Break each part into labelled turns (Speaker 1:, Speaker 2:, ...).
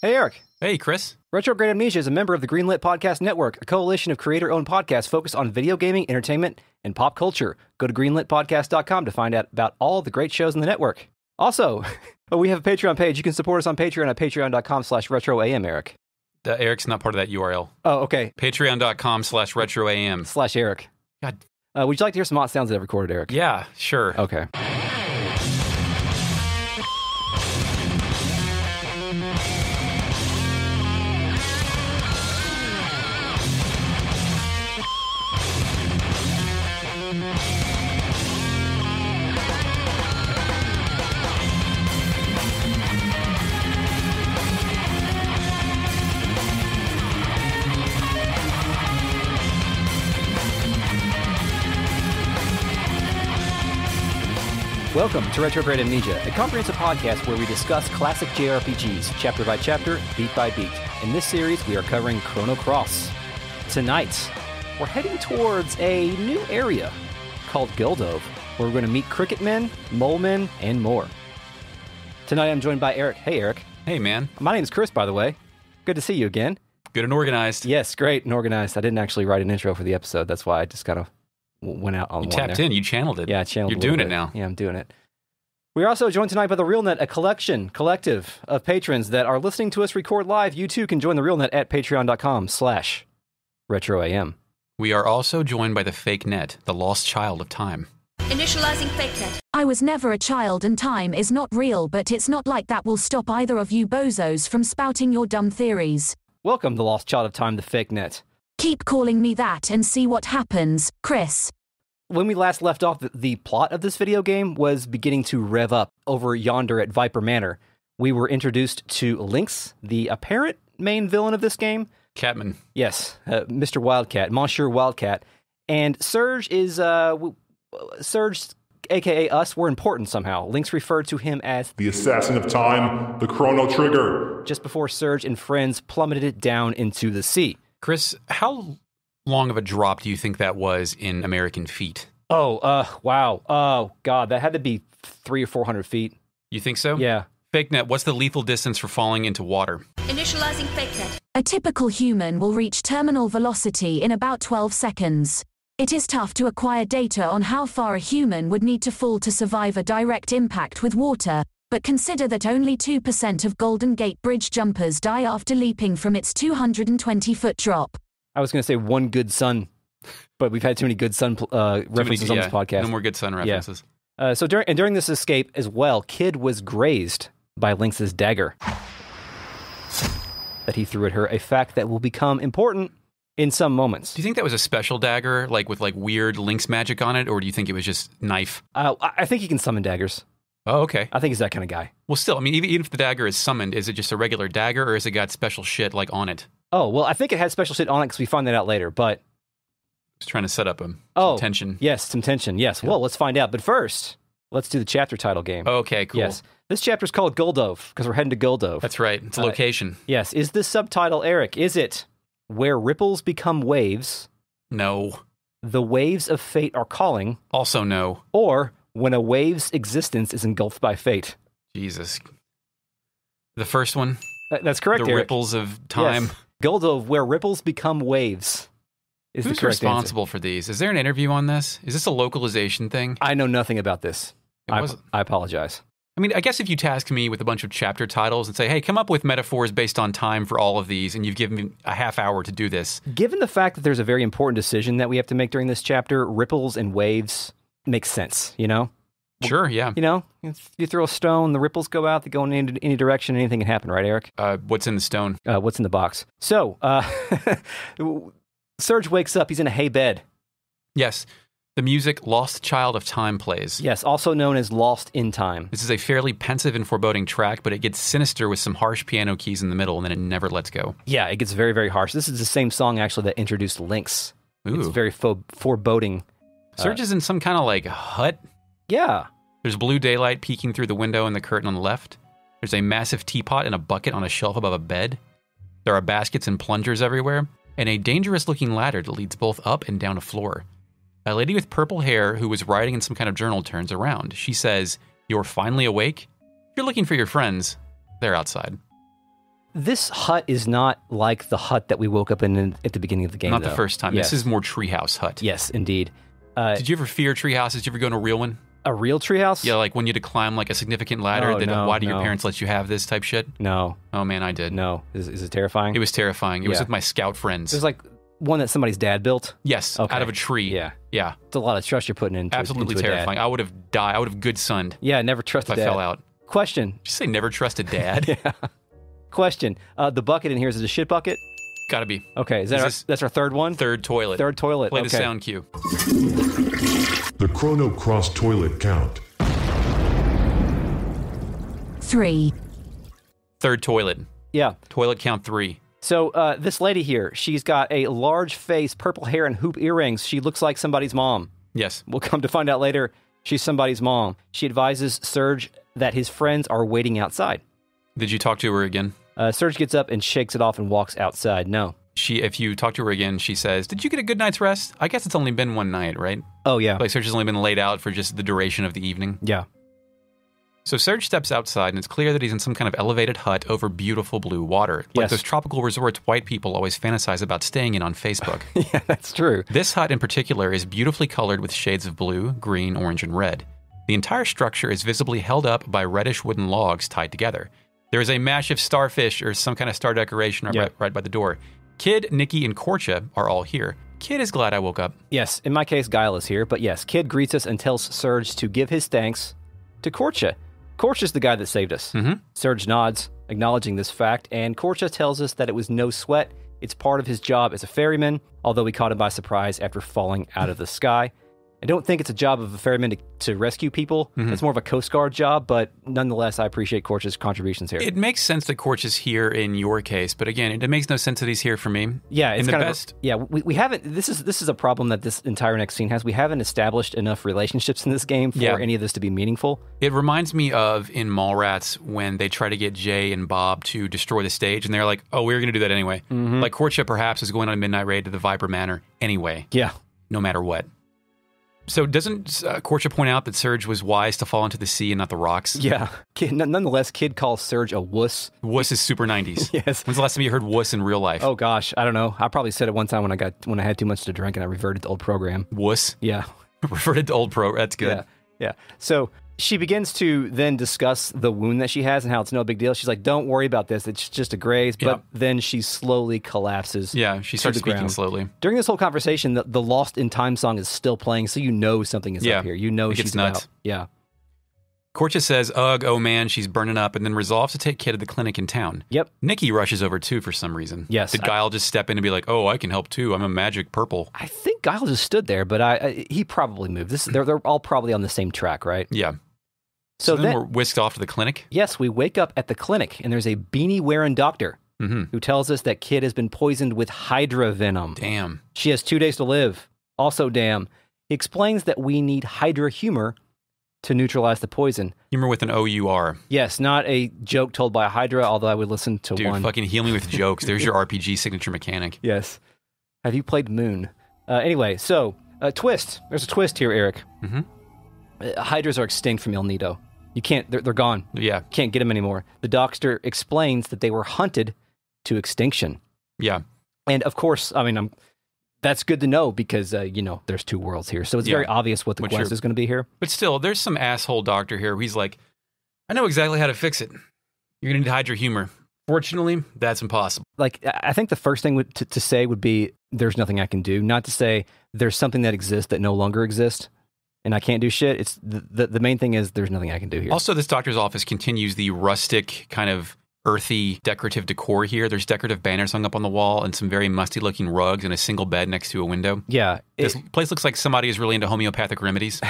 Speaker 1: Hey, Eric.
Speaker 2: Hey, Chris.
Speaker 1: Retrograde Amnesia is a member of the Greenlit Podcast Network, a coalition of creator-owned podcasts focused on video gaming, entertainment, and pop culture. Go to greenlitpodcast.com to find out about all the great shows in the network. Also, we have a Patreon page. You can support us on Patreon at patreon.com/retroam, Eric.
Speaker 2: Eric's not part of that URL.
Speaker 1: Oh, okay.
Speaker 2: Patreon.com/retroam.
Speaker 1: /Eric.
Speaker 2: God.
Speaker 1: Would you like to hear some hot sounds that I've recorded, Eric?
Speaker 2: Yeah, sure.
Speaker 1: Okay. Welcome to Retrograde Amnesia, a comprehensive podcast where we discuss classic JRPGs, chapter by chapter, beat by beat. In this series, we are covering Chrono Cross. Tonight, we're heading towards a new area called Guldove, where we're going to meet cricket men, mole men, and more. Tonight, I'm joined by Eric. Hey, Eric.
Speaker 2: Hey, man.
Speaker 1: My name's Chris, by the way. Good to see you again.
Speaker 2: Good and organized.
Speaker 1: Yes, great and organized. I didn't actually write an intro for the episode. That's why I just kind of went out on
Speaker 2: You
Speaker 1: one
Speaker 2: tapped
Speaker 1: there.
Speaker 2: in. You channeled it.
Speaker 1: Yeah, I channeled
Speaker 2: You're
Speaker 1: a little
Speaker 2: doing
Speaker 1: bit.
Speaker 2: it now.
Speaker 1: Yeah, I'm doing it. We're also joined tonight by the RealNet, a collective of patrons that are listening to us record live. You too can join the RealNet at patreon.com/retroam.
Speaker 2: We are also joined by the fake net, the lost child of time.
Speaker 3: Initializing fake net.
Speaker 4: I was never a child and time is not real, but it's not like that will stop either of you bozos from spouting your dumb theories.
Speaker 1: Welcome, the lost child of time, the fake net.
Speaker 4: Keep calling me that and see what happens, Chris.
Speaker 1: When we last left off, the plot of this video game was beginning to rev up over yonder at Viper Manor. We were introduced to Lynx, the apparent main villain of this game.
Speaker 2: Catman.
Speaker 1: Yes, Mr. Wildcat, Monsieur Wildcat. And Surge is, Surge, a.k.a. us, we're important somehow. Lynx referred to him as
Speaker 5: the assassin of time, the Chrono Trigger.
Speaker 1: Just before Surge and friends plummeted it down into the sea.
Speaker 2: Chris, how long of a drop do you think that was in American feet?
Speaker 1: Wow. Oh, God, that had to be 300 or 400 feet.
Speaker 2: You think so?
Speaker 1: Yeah.
Speaker 2: Fake net, what's the lethal distance for falling into water?
Speaker 3: Initializing fake net.
Speaker 4: A typical human will reach terminal velocity in about 12 seconds. It is tough to acquire data on how far a human would need to fall to survive a direct impact with water, but consider that only 2% of Golden Gate Bridge jumpers die after leaping from its 220-foot drop.
Speaker 1: I was going to say one good son, but we've had too many good son references on this podcast.
Speaker 2: No more good son references.
Speaker 1: Yeah. So during this escape as well, Kid was grazed by Lynx's dagger that he threw at her, a fact that will become important in some moments.
Speaker 2: Do you think that was a special dagger, like with like weird Lynx magic on it, or do you think it was just knife?
Speaker 1: I think he can summon daggers.
Speaker 2: Oh, okay.
Speaker 1: I think he's that kind of guy.
Speaker 2: Well, still, I mean, even if the dagger is summoned, is it just a regular dagger, or has it got special shit like on it?
Speaker 1: Oh, well, I think it had special shit on it because we find that out later, but...
Speaker 2: Just trying to set up some tension.
Speaker 1: Yes, some tension, yes. Yeah. Well, let's find out. But first, let's do the chapter title game.
Speaker 2: Okay, cool.
Speaker 1: Yes. This chapter's called Guldove because we're heading to Guldove.
Speaker 2: That's right. It's a location.
Speaker 1: Yes. Is this subtitle, Eric, is it Where Ripples Become Waves?
Speaker 2: No.
Speaker 1: The Waves of Fate Are Calling?
Speaker 2: Also no.
Speaker 1: Or When a Wave's Existence is Engulfed by Fate?
Speaker 2: Jesus. The first one?
Speaker 1: That's correct,
Speaker 2: The
Speaker 1: Eric.
Speaker 2: Ripples of Time?
Speaker 1: Yes. Guldove, Where Ripples Become Waves is
Speaker 2: Who's
Speaker 1: the correct
Speaker 2: responsible
Speaker 1: answer.
Speaker 2: for these? Is there an interview on this? Is this a localization thing?
Speaker 1: I know nothing about this. I apologize.
Speaker 2: I mean, I guess if you task me with a bunch of chapter titles and say, hey, come up with metaphors based on time for all of these, and you've given me a half hour to do this.
Speaker 1: Given the fact that there's a very important decision that we have to make during this chapter, ripples and waves make sense, you know?
Speaker 2: Sure, yeah.
Speaker 1: You know, if you throw a stone, the ripples go out, they go in any direction, anything can happen, right, Eric?
Speaker 2: What's in the stone?
Speaker 1: What's in the box? So, Surge wakes up, he's in a hay bed.
Speaker 2: Yes. The music Lost Child of Time plays.
Speaker 1: Yes, also known as Lost in Time.
Speaker 2: This is a fairly pensive and foreboding track, but it gets sinister with some harsh piano keys in the middle, and then it never lets go.
Speaker 1: Yeah, it gets very, very harsh. This is the same song, actually, that introduced Lynx.
Speaker 2: Ooh.
Speaker 1: It's very foreboding.
Speaker 2: Surge is in some kind of, like, hut.
Speaker 1: Yeah.
Speaker 2: There's blue daylight peeking through the window and the curtain on the left. There's a massive teapot and a bucket on a shelf above a bed. There are baskets and plungers everywhere, and a dangerous-looking ladder that leads both up and down a floor. A lady with purple hair who was writing in some kind of journal turns around. She says, "You're finally awake? If you're looking for your friends, they're outside."
Speaker 1: This hut is not like the hut that we woke up in at the beginning of the game,
Speaker 2: Not the first time.
Speaker 1: Yes.
Speaker 2: This is more treehouse hut.
Speaker 1: Yes, indeed.
Speaker 2: Did you ever fear treehouses? Did you ever go in a real one?
Speaker 1: A real treehouse?
Speaker 2: Yeah, like when you had to climb like a significant ladder.
Speaker 1: Oh, no,
Speaker 2: why do
Speaker 1: no.
Speaker 2: your parents let you have this type shit?
Speaker 1: No.
Speaker 2: Oh man, I did.
Speaker 1: No. Is it terrifying?
Speaker 2: It was terrifying. It was
Speaker 1: Yeah.
Speaker 2: with my scout friends.
Speaker 1: It was like one that somebody's dad built?
Speaker 2: Yes,
Speaker 1: Okay.
Speaker 2: out of a tree.
Speaker 1: Yeah.
Speaker 2: Yeah.
Speaker 1: It's a lot of trust you're putting into
Speaker 2: Absolutely
Speaker 1: into a dad.
Speaker 2: terrifying. I would have died. I would have good sunned
Speaker 1: Yeah, never trust
Speaker 2: if
Speaker 1: a
Speaker 2: I
Speaker 1: dad.
Speaker 2: fell out.
Speaker 1: Question.
Speaker 2: Did you say never trust a dad?
Speaker 1: Question. The bucket in here, is it a shit bucket?
Speaker 2: Gotta be.
Speaker 1: Okay,
Speaker 2: this-
Speaker 1: that's our third one?
Speaker 2: Third toilet.
Speaker 1: Third toilet.
Speaker 2: Play
Speaker 1: okay.
Speaker 2: the sound cue.
Speaker 5: The Chrono Cross toilet count.
Speaker 4: 3.
Speaker 2: Third toilet.
Speaker 1: Yeah.
Speaker 2: Toilet count 3.
Speaker 1: So this lady here, she's got a large face, purple hair, and hoop earrings. She looks like somebody's mom.
Speaker 2: Yes.
Speaker 1: We'll come to find out later she's somebody's mom. She advises Serge that his friends are waiting outside.
Speaker 2: Did you talk to her again?
Speaker 1: Serge gets up and shakes it off and walks outside. No.
Speaker 2: If you talk to her again, she says, "Did you get a good night's rest?" I guess it's only been one night, right?
Speaker 1: Oh, yeah.
Speaker 2: Like Serge has only been laid out for just the duration of the evening.
Speaker 1: Yeah.
Speaker 2: So Serge steps outside, and it's clear that he's in some kind of elevated hut over beautiful blue water. Like
Speaker 1: Yes.
Speaker 2: those tropical resorts white people always fantasize about staying in on Facebook.
Speaker 1: Yeah, that's true.
Speaker 2: This hut in particular is beautifully colored with shades of blue, green, orange, and red. The entire structure is visibly held up by reddish wooden logs tied together. There is a massive starfish or some kind of star decoration right by the door. Kid, Nikki, and Korcha are all here. Kid is glad I woke up.
Speaker 1: Yes, in my case, Guile is here, but yes, Kid greets us and tells Serge to give his thanks to Korcha. Korcha's the guy that saved us.
Speaker 2: Mhm.
Speaker 1: Serge nods, acknowledging this fact, and Korcha tells us that it was no sweat. It's part of his job as a ferryman, although we caught him by surprise after falling out of the sky. I don't think it's a job of a ferryman to rescue people. It's more of a Coast Guard job, but nonetheless, I appreciate Korcha's contributions here.
Speaker 2: It makes sense that Korch is here in your case, but again, it makes no sense that he's here for me.
Speaker 1: Yeah, it's
Speaker 2: in the
Speaker 1: kind
Speaker 2: best.
Speaker 1: we haven't. This is a problem that this entire next scene has. We haven't established enough relationships in this game for any of this to be meaningful.
Speaker 2: It reminds me of in Mallrats when they try to get Jay and Bob to destroy the stage, and they're like, "Oh, we're going to do that anyway." Like Korcha perhaps is going on a midnight raid to the Viper Manor anyway,
Speaker 1: Yeah,
Speaker 2: no matter what. So doesn't Korcha point out that Serge was wise to fall into the sea and not the rocks?
Speaker 1: yeah. Nonetheless, Kid calls Serge a wuss.
Speaker 2: Wuss is super 90s.
Speaker 1: Yes.
Speaker 2: When's the last time you heard wuss in real life?
Speaker 1: Oh gosh, I don't know. I probably said it one time when I had too much to drink and I reverted to old program.
Speaker 2: Wuss?
Speaker 1: Yeah.
Speaker 2: Reverted to old pro. That's good.
Speaker 1: Yeah. So she begins to then discuss the wound that she has and how it's no big deal. She's like, "Don't worry about this. It's just a graze." But then she slowly collapses.
Speaker 2: Yeah, she starts
Speaker 1: to the
Speaker 2: speaking
Speaker 1: ground.
Speaker 2: slowly.
Speaker 1: During this whole conversation, the Lost in Time song is still playing, so you know something is up here. You know
Speaker 2: it gets
Speaker 1: she's
Speaker 2: nuts.
Speaker 1: about. Yeah.
Speaker 2: Korcha says, "Ugh, oh man, she's burning up," and then resolves to take Kid to the clinic in town.
Speaker 1: Yep.
Speaker 2: Nikki rushes over too for some reason.
Speaker 1: Yes,
Speaker 2: Did Guile just step in and be like, "Oh, I can help too. I'm a magic purple."
Speaker 1: I think Guile just stood there, but he probably moved. They're all probably on the same track, right?
Speaker 2: Yeah.
Speaker 1: So
Speaker 2: then we're whisked off to the clinic.
Speaker 1: Yes, we wake up at the clinic, and there's a beanie-wearing doctor
Speaker 2: Mm-hmm.
Speaker 1: who tells us that Kid has been poisoned with Hydra venom.
Speaker 2: Damn.
Speaker 1: She has 2 days to live. Also, damn. He explains that we need Hydra humor to neutralize the poison.
Speaker 2: Humor with an O-U-R.
Speaker 1: Yes, not a joke told by a Hydra, although I would listen to
Speaker 2: Dude,
Speaker 1: one.
Speaker 2: fucking heal me with jokes. There's your RPG signature mechanic.
Speaker 1: Yes. Have you played Moon? Anyway, so, twist. There's a twist here, Eric.
Speaker 2: Mm-hmm.
Speaker 1: Hydras are extinct from El Nido. You can't, they're gone.
Speaker 2: Yeah.
Speaker 1: Can't get them anymore. The doctor explains that they were hunted to extinction.
Speaker 2: Yeah.
Speaker 1: And of course, I mean, that's good to know because, there's 2 worlds here. So it's very obvious what the quest is going to be here.
Speaker 2: But still, there's some asshole doctor here. He's like, "I know exactly how to fix it. You're going to need Hydra humor. Fortunately, that's impossible."
Speaker 1: Like, I think the first thing to say would be, "There's nothing I can do." Not to say there's something that exists that no longer exists and I can't do shit. It's the main thing is there's nothing I can do here.
Speaker 2: Also, this doctor's office continues the rustic kind of earthy decorative decor here. There's decorative banners hung up on the wall and some very musty looking rugs and a single bed next to a window.
Speaker 1: Yeah.
Speaker 2: This place looks like somebody is really into homeopathic remedies.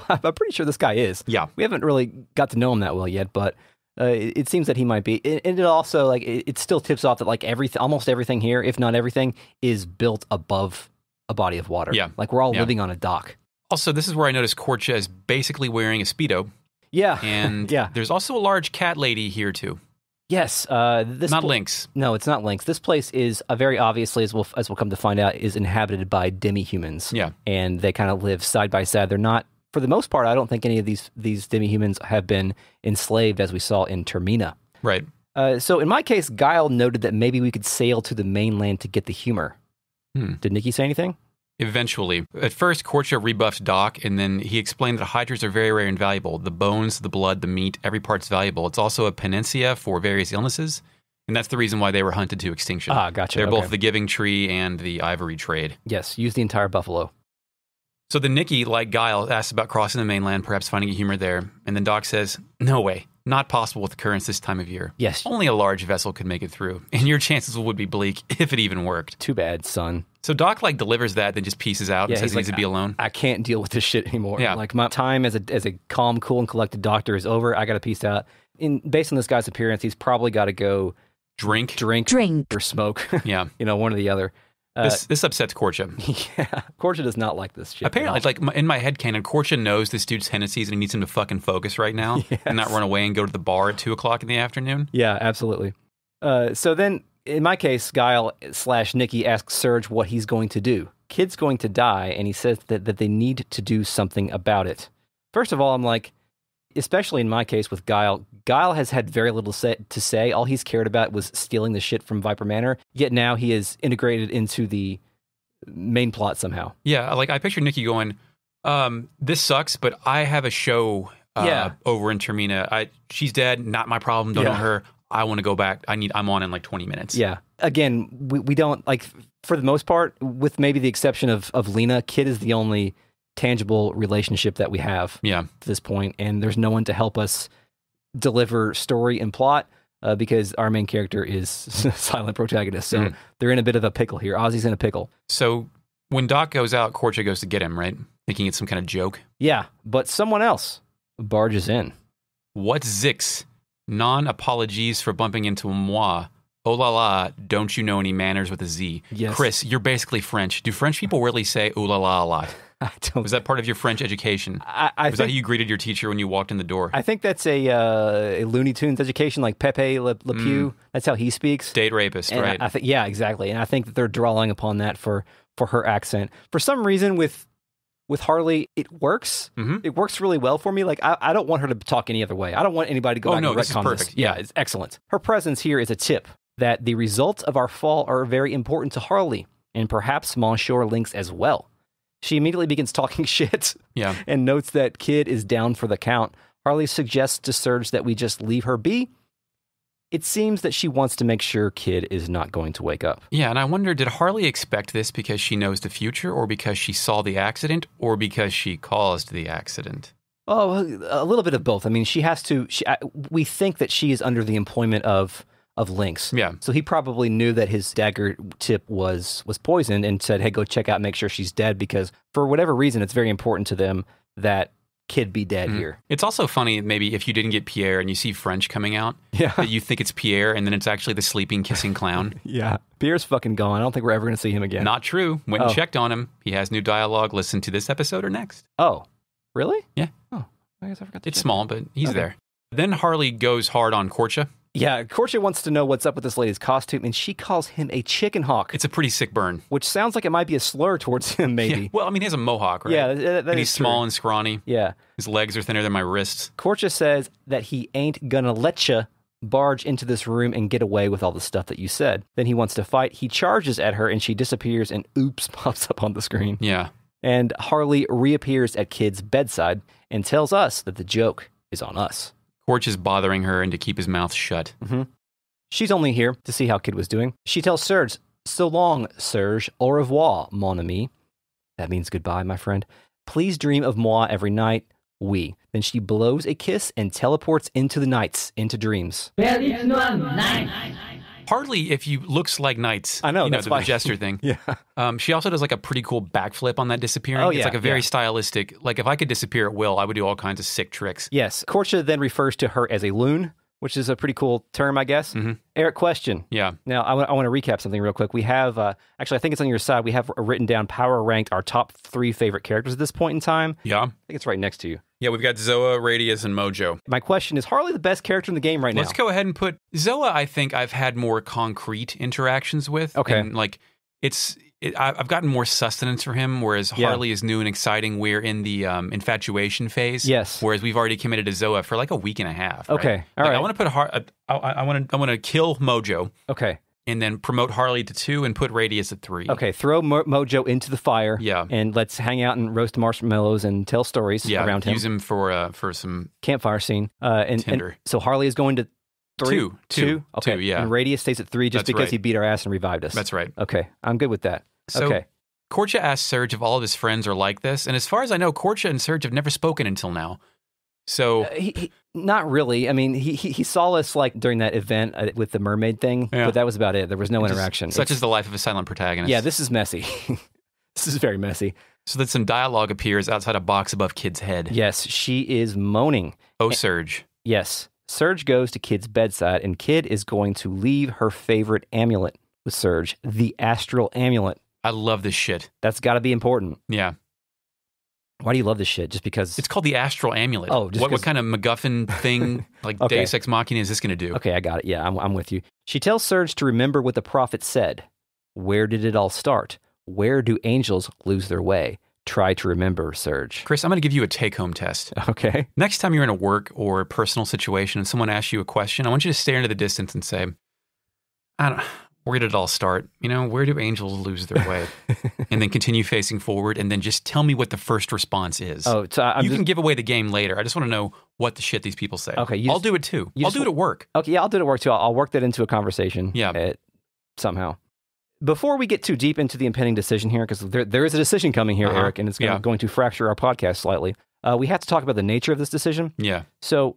Speaker 1: I'm pretty sure this guy is.
Speaker 2: Yeah.
Speaker 1: We haven't really got to know him that well yet, but it seems that he might be. And it also, like, it still tips off that, like, almost everything here, if not everything, is built above a body of water.
Speaker 2: Yeah.
Speaker 1: Like, we're all living on a dock.
Speaker 2: Also, this is where I noticed Korcha is basically wearing a Speedo.
Speaker 1: Yeah.
Speaker 2: And
Speaker 1: yeah.
Speaker 2: There's also a large cat lady here, too.
Speaker 1: Yes.
Speaker 2: Not Lynx.
Speaker 1: No, it's not Lynx. This place is very obviously, as we'll come to find out, is inhabited by demi-humans.
Speaker 2: Yeah.
Speaker 1: And they kind of live side by side. They're not, for the most part, I don't think any of these demi-humans have been enslaved as we saw in Termina.
Speaker 2: Right.
Speaker 1: So in my case, Guile noted that maybe we could sail to the mainland to get the humor. Did Nikki say anything?
Speaker 2: Eventually. At first, Korcha rebuffed Doc, and then he explained that hydras are very rare and valuable. The bones, the blood, the meat, every part's valuable. It's also a panacea for various illnesses, and that's the reason why they were hunted to extinction.
Speaker 1: Ah, gotcha.
Speaker 2: They're both the giving tree and the ivory trade.
Speaker 1: Yes, use the entire buffalo.
Speaker 2: So then Nikki, like Guile, asks about crossing the mainland, perhaps finding a humor there, and then Doc says, no way. Not possible with the currents this time of year.
Speaker 1: Yes.
Speaker 2: Only a large vessel could make it through, and your chances would be bleak if it even worked.
Speaker 1: Too bad, son.
Speaker 2: So Doc delivers that, then just pieces out and says he needs to be alone.
Speaker 1: I can't deal with this shit anymore.
Speaker 2: Yeah.
Speaker 1: Like my time as a calm, cool, and collected doctor is over. I got to peace out. Based on this guy's appearance, he's probably got to go
Speaker 2: drink,
Speaker 1: or smoke.
Speaker 2: Yeah,
Speaker 1: one or the other.
Speaker 2: This upsets Korcha.
Speaker 1: Yeah, Korcha does not like this shit.
Speaker 2: Apparently, in my headcanon, Korcha knows this dude's tendencies and he needs him to fucking focus right now and not run away and go to the bar at 2:00 in the afternoon.
Speaker 1: Yeah, absolutely. So then, in my case, Guile/Nikki asks Serge what he's going to do. Kid's going to die, and he says that they need to do something about it. First of all, I'm like, especially in my case with Guile has had very little to say. All he's cared about was stealing the shit from Viper Manor, yet now he is integrated into the main plot somehow.
Speaker 2: Yeah, I picture Nikki going, this sucks, but I have a show over in Termina. She's dead, not my problem, don't know her. I want to go back. I'm on in 20 minutes.
Speaker 1: Yeah. Again, we don't, for the most part, with maybe the exception of Lena, Kid is the only tangible relationship that we have to this point, and there's no one to help us deliver story and plot because our main character is silent protagonist. So they're in a bit of a pickle here. Ozzy's in a pickle.
Speaker 2: So when Doc goes out, Korcha goes to get him, right? Thinking it's some kind of joke.
Speaker 1: Yeah, but someone else barges in.
Speaker 2: What's Zix? Non-apologies for bumping into moi. Oh la la, don't you know any manners with a Z?
Speaker 1: Yes.
Speaker 2: Chris, you're basically French. Do French people really say oh la la a lot?
Speaker 1: I don't.
Speaker 2: Was that part of your French education?
Speaker 1: Was
Speaker 2: that how you greeted your teacher when you walked in the door?
Speaker 1: I think that's a Looney Tunes education, like Pepe Le Pew. That's how he speaks.
Speaker 2: State rapist,
Speaker 1: and
Speaker 2: right?
Speaker 1: Yeah, exactly. And I think that they're drawing upon that for her accent. For some reason, with Harley, it works. It works really well for me. I don't want her to talk any other way. I don't want anybody to go back and retcon
Speaker 2: this is perfect.
Speaker 1: Yeah, it's excellent. Her presence here is a tip that the results of our fall are very important to Harley, and perhaps Monsieur Lynx as well. She immediately begins talking shit and notes that Kid is down for the count. Harley suggests to Serge that we just leave her be. It seems that she wants to make sure Kid is not going to wake up.
Speaker 2: Yeah, and I wonder, did Harley expect this because she knows the future, or because she saw the accident, or because she caused the accident?
Speaker 1: Oh, a little bit of both. I mean, she has to. We think that she is under the employment of Lynx.
Speaker 2: Yeah.
Speaker 1: So he probably knew that his dagger tip was poisoned and said, hey, go check out and make sure she's dead, because for whatever reason, it's very important to them that Kid be dead here.
Speaker 2: It's also funny, maybe, if you didn't get Pierre and you see French coming out, that you think it's Pierre and then it's actually the sleeping, kissing clown.
Speaker 1: Yeah. Pierre's fucking gone. I don't think we're ever going to see him again.
Speaker 2: Not true. Went and checked on him. He has new dialogue. Listen to this episode or next.
Speaker 1: Oh, really?
Speaker 2: Yeah.
Speaker 1: Oh, I guess I forgot to
Speaker 2: It's small, but he's there. Then Harley goes hard on Korcha.
Speaker 1: Yeah, Korcha wants to know what's up with this lady's costume, and she calls him a chicken hawk.
Speaker 2: It's a pretty sick burn.
Speaker 1: Which sounds like it might be a slur towards him, maybe.
Speaker 2: Yeah. Well, I mean, he has a mohawk, right?
Speaker 1: Yeah, that
Speaker 2: and he's
Speaker 1: is
Speaker 2: small
Speaker 1: true.
Speaker 2: and scrawny.
Speaker 1: Yeah.
Speaker 2: His legs are thinner than my wrists.
Speaker 1: Korcha says that he ain't gonna letcha barge into this room and get away with all the stuff that you said. Then he wants to fight. He charges at her, and she disappears, and oops pops up on the screen.
Speaker 2: Yeah.
Speaker 1: And Harley reappears at Kid's bedside and tells us that the joke is on us.
Speaker 2: Korch is bothering her and to keep his mouth shut.
Speaker 1: She's only here to see how Kid was doing. She tells Serge, so long, Serge, au revoir, mon ami. That means goodbye, my friend. Please dream of moi every night. Oui. Then she blows a kiss and teleports into the nights, into dreams.
Speaker 6: Well, it's not night.
Speaker 2: Hardly if you looks like Knights.
Speaker 1: I know,
Speaker 2: you
Speaker 1: that's
Speaker 2: know,
Speaker 1: why.
Speaker 2: the gesture thing.
Speaker 1: Yeah.
Speaker 2: She also does a pretty cool backflip on that disappearing.
Speaker 1: Oh,
Speaker 2: It's
Speaker 1: yeah,
Speaker 2: like a very stylistic, if I could disappear at will, I would do all kinds of sick tricks.
Speaker 1: Yes. Korcha then refers to her as a loon, which is a pretty cool term, I guess. Eric, question.
Speaker 2: Yeah.
Speaker 1: Now, I want to recap something real quick. We have, actually, I think it's on your side. We have written down, power ranked our top 3 favorite characters at this point in time.
Speaker 2: Yeah.
Speaker 1: I think it's right next to you.
Speaker 2: Yeah, we've got Zoa, Radius, and Mojo.
Speaker 1: My question is, Harley the best character in the game right now?
Speaker 2: Let's go ahead and put Zoa. I think I've had more concrete interactions with.
Speaker 1: Okay.
Speaker 2: And, I've gotten more sustenance from him, whereas Harley is new and exciting. We're in the infatuation phase.
Speaker 1: Yes.
Speaker 2: Whereas we've already committed to Zoa for like a week and a half. Right?
Speaker 1: Okay. All right.
Speaker 2: I want to put I want to kill Mojo.
Speaker 1: Okay.
Speaker 2: And then promote Harley to 2 and put Radius at 3.
Speaker 1: Okay. Throw Mojo into the fire.
Speaker 2: Yeah.
Speaker 1: And let's hang out and roast marshmallows and tell stories around him.
Speaker 2: Use him for some
Speaker 1: campfire scene. And
Speaker 2: Tinder.
Speaker 1: So Harley is going to 3?
Speaker 2: 2.
Speaker 1: Okay.
Speaker 2: 2, yeah.
Speaker 1: And Radius stays at 3 just
Speaker 2: That's
Speaker 1: because
Speaker 2: right.
Speaker 1: he beat our ass and revived us.
Speaker 2: That's right.
Speaker 1: Okay. I'm good with that.
Speaker 2: So,
Speaker 1: okay.
Speaker 2: Korcha asks Surge if all of his friends are like this, and as far as I know, Korcha and Surge have never spoken until now. So
Speaker 1: he not really. I mean, he saw us like during that event with the mermaid thing, but that was about it. There was no interaction.
Speaker 2: Such as the life of a silent protagonist.
Speaker 1: Yeah, this is messy. This is very messy.
Speaker 2: So that some dialogue appears outside a box above Kid's head.
Speaker 1: Yes, she is moaning.
Speaker 2: Oh, Surge.
Speaker 1: Yes. Surge goes to Kid's bedside, and Kid is going to leave her favorite amulet with Surge, the astral amulet.
Speaker 2: I love this shit.
Speaker 1: That's got to be important.
Speaker 2: Yeah.
Speaker 1: Why do you love this shit? Just because...
Speaker 2: It's called the Astral Amulet.
Speaker 1: Oh,
Speaker 2: what kind of MacGuffin thing, like Deus Ex Machina, is this going to do?
Speaker 1: Okay, I got it. Yeah, I'm with you. She tells Surge to remember what the prophet said. Where did it all start? Where do angels lose their way? Try to remember, Surge.
Speaker 2: Chris, I'm going to give you a take-home test.
Speaker 1: Okay.
Speaker 2: Next time you're in a work or personal situation and someone asks you a question, I want you to stare into the distance and say, where did it all start? You know, where do angels lose their way? And then continue facing forward, and then just tell me what the first response is.
Speaker 1: Oh, so
Speaker 2: you can give away the game later. I just want to know what the shit these people say.
Speaker 1: Okay,
Speaker 2: I'll do it too. I'll do it at work.
Speaker 1: Okay, yeah, I'll do it at work too. I'll work that into a conversation.
Speaker 2: Yeah.
Speaker 1: Somehow. Before we get too deep into the impending decision here, because there is a decision coming here, Eric, and it's going to fracture our podcast slightly, we have to talk about the nature of this decision.
Speaker 2: Yeah.
Speaker 1: So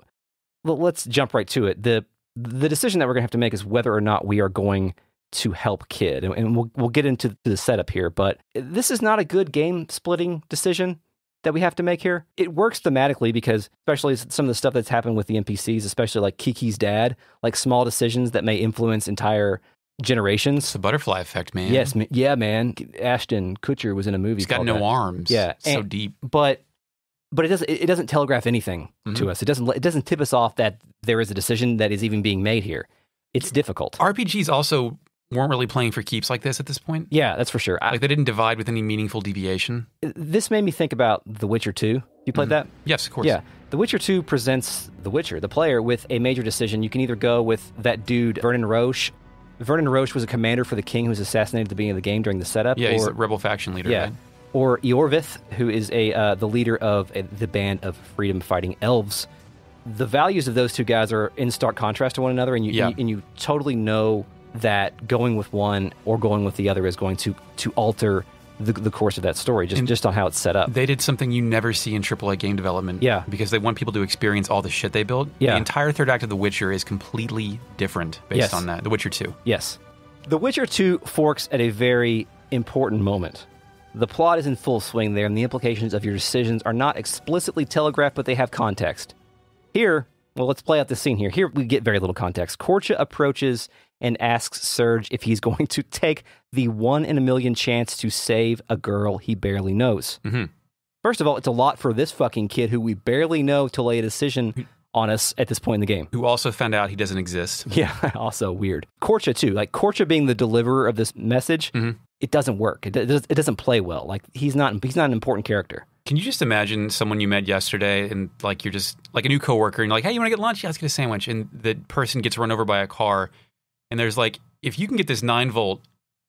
Speaker 1: let's jump right to it. The decision that we're going to have to make is whether or not we are going to help Kid, and we'll get into the setup here, but this is not a good game splitting decision that we have to make here. It works thematically because, especially some of the stuff that's happened with the NPCs, especially like Kiki's dad, like small decisions that may influence entire generations.
Speaker 2: It's the butterfly effect, man.
Speaker 1: Yes, yeah, man. Ashton Kutcher was in a movie.
Speaker 2: He's got no arms.
Speaker 1: Yeah,
Speaker 2: so deep.
Speaker 1: But it doesn't telegraph anything to us. It doesn't tip us off that there is a decision that is even being made here. It's difficult.
Speaker 2: RPGs also weren't really playing for keeps like this at this point.
Speaker 1: Yeah, that's for sure.
Speaker 2: Like they didn't divide with any meaningful deviation.
Speaker 1: This made me think about The Witcher 2. You played that?
Speaker 2: Yes, of course.
Speaker 1: Yeah. The Witcher 2 presents the Witcher, the player, with a major decision. You can either go with that dude, Vernon Roche. Vernon Roche was a commander for the king who was assassinated at the beginning of the game during the setup.
Speaker 2: Yeah, he's a rebel faction leader, right?
Speaker 1: Or Iorvith, who is the leader of the band of freedom-fighting elves. The values of those two guys are in stark contrast to one another, and you totally know that going with one or going with the other is going to alter the course of that story, just on how it's set up.
Speaker 2: They did something you never see in AAA game development.
Speaker 1: Yeah.
Speaker 2: Because they want people to experience all the shit they built.
Speaker 1: Yeah.
Speaker 2: The entire third act of The Witcher is completely different based on that. The Witcher 2.
Speaker 1: Yes. The Witcher 2 forks at a very important moment. The plot is in full swing there, and the implications of your decisions are not explicitly telegraphed, but they have context. Here, well, let's play out the scene here. Here we get very little context. Korcha approaches and asks Surge if he's going to take the 1 in a million chance to save a girl he barely knows.
Speaker 2: Mm-hmm.
Speaker 1: First of all, it's a lot for this fucking kid who we barely know to lay a decision on us at this point in the game.
Speaker 2: Who also found out he doesn't exist.
Speaker 1: Yeah, also weird. Korcha, too. Like, Korcha being the deliverer of this message, it doesn't work. It doesn't play well. Like, he's not an important character.
Speaker 2: Can you just imagine someone you met yesterday and, like, you're just, like, a new coworker, and you're like, hey, you want to get lunch? Yeah, let's get a sandwich. And the person gets run over by a car, and there's like, if you can get this 9-volt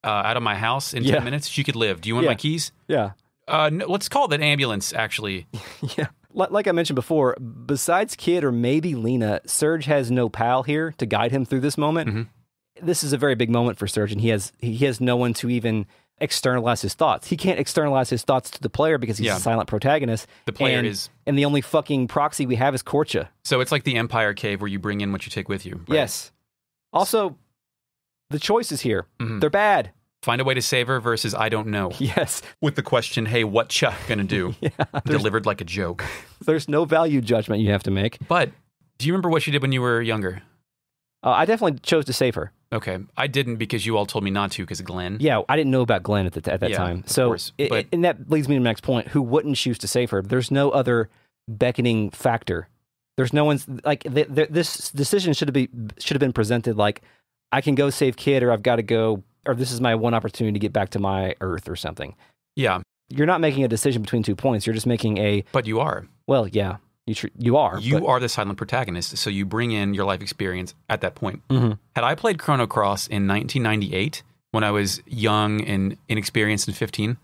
Speaker 2: out of my house in 10 minutes, she could live. Do you want my keys?
Speaker 1: Yeah.
Speaker 2: No, let's call it an ambulance, actually.
Speaker 1: Yeah. Like I mentioned before, besides Kid or maybe Lena, Surge has no pal here to guide him through this moment. Mm-hmm. This is a very big moment for Surge, and he has no one to even externalize his thoughts. He can't externalize his thoughts to the player because he's a silent protagonist.
Speaker 2: The player is.
Speaker 1: And the only fucking proxy we have is Korcha.
Speaker 2: So it's like the Empire Cave where you bring in what you take with you. Right?
Speaker 1: Yes. Also, the choices here, they're bad.
Speaker 2: Find a way to save her versus I don't know.
Speaker 1: Yes.
Speaker 2: With the question, hey, what Chuck gonna do? Delivered like a joke.
Speaker 1: There's no value judgment you have to make.
Speaker 2: But do you remember what you did when you were younger?
Speaker 1: I definitely chose to save her.
Speaker 2: Okay. I didn't because you all told me not to because of Glenn.
Speaker 1: Yeah, I didn't know about Glenn at that time. So,
Speaker 2: course,
Speaker 1: and that leads me to the next point. Who wouldn't choose to save her? There's no other beckoning factor. There's no one's, like, this decision should have been presented like, I can go save Kid or I've got to go or this is my one opportunity to get back to my Earth or something.
Speaker 2: Yeah.
Speaker 1: You're not making a decision between 2 points. You're just making a...
Speaker 2: But you are.
Speaker 1: Well, yeah, you are.
Speaker 2: You are the silent protagonist, so you bring in your life experience at that point.
Speaker 1: Mm-hmm.
Speaker 2: Had I played Chrono Cross in 1998, when I was young and inexperienced and 15,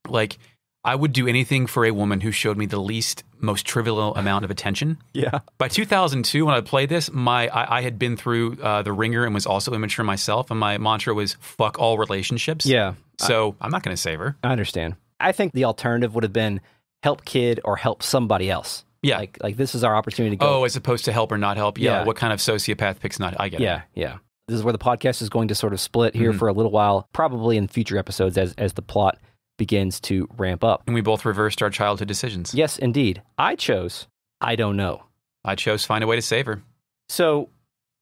Speaker 2: like, I would do anything for a woman who showed me the least, most trivial amount of attention.
Speaker 1: Yeah.
Speaker 2: By 2002, when I played this, I had been through the ringer and was also immature myself, and my mantra was, fuck all relationships.
Speaker 1: Yeah.
Speaker 2: So I'm not going to save her.
Speaker 1: I understand. I think the alternative would have been help kid or help somebody else.
Speaker 2: Yeah.
Speaker 1: Like this is our opportunity to go.
Speaker 2: Oh, as opposed to help or not help. Yeah. What kind of sociopath picks not? I get it.
Speaker 1: Yeah. This is where the podcast is going to sort of split here for a little while, probably in future episodes as the plot begins to ramp up.
Speaker 2: And we both reversed our childhood decisions.
Speaker 1: Yes, indeed. I chose I don't know.
Speaker 2: I chose find a way to save her.
Speaker 1: So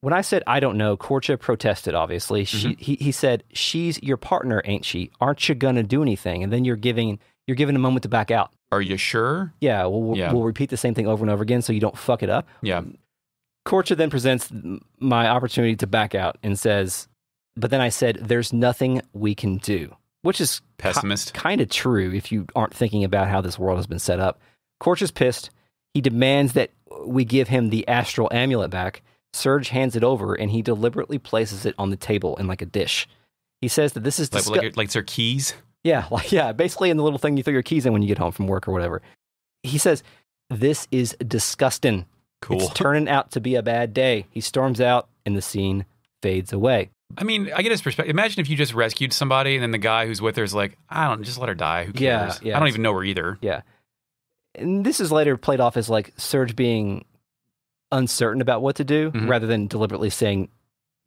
Speaker 1: when I said I don't know, Korcha protested, obviously. He said, she's your partner, ain't she? Aren't you going to do anything? And then you're given a moment to back out.
Speaker 2: Are you sure?
Speaker 1: Yeah, we'll repeat the same thing over and over again so you don't fuck it up.
Speaker 2: Yeah.
Speaker 1: Korcha then presents my opportunity to back out and says, but then I said, there's nothing we can do, which is
Speaker 2: pessimist.
Speaker 1: Kind of true if you aren't thinking about how this world has been set up. Korcha's pissed. He demands that we give him the astral amulet back. Serge hands it over, and he deliberately places it on the table in like a dish. He says that this is
Speaker 2: like it's their keys?
Speaker 1: Yeah, basically in the little thing you throw your keys in when you get home from work or whatever. He says, this is disgusting.
Speaker 2: Cool.
Speaker 1: It's turning out to be a bad day. He storms out, and the scene fades away.
Speaker 2: I mean, I get his perspective. Imagine if you just rescued somebody, and then the guy who's with her is like, just let her die. Who cares?
Speaker 1: Yeah.
Speaker 2: I don't even know her either.
Speaker 1: Yeah. And this is later played off as like Serge being uncertain about what to do rather than deliberately saying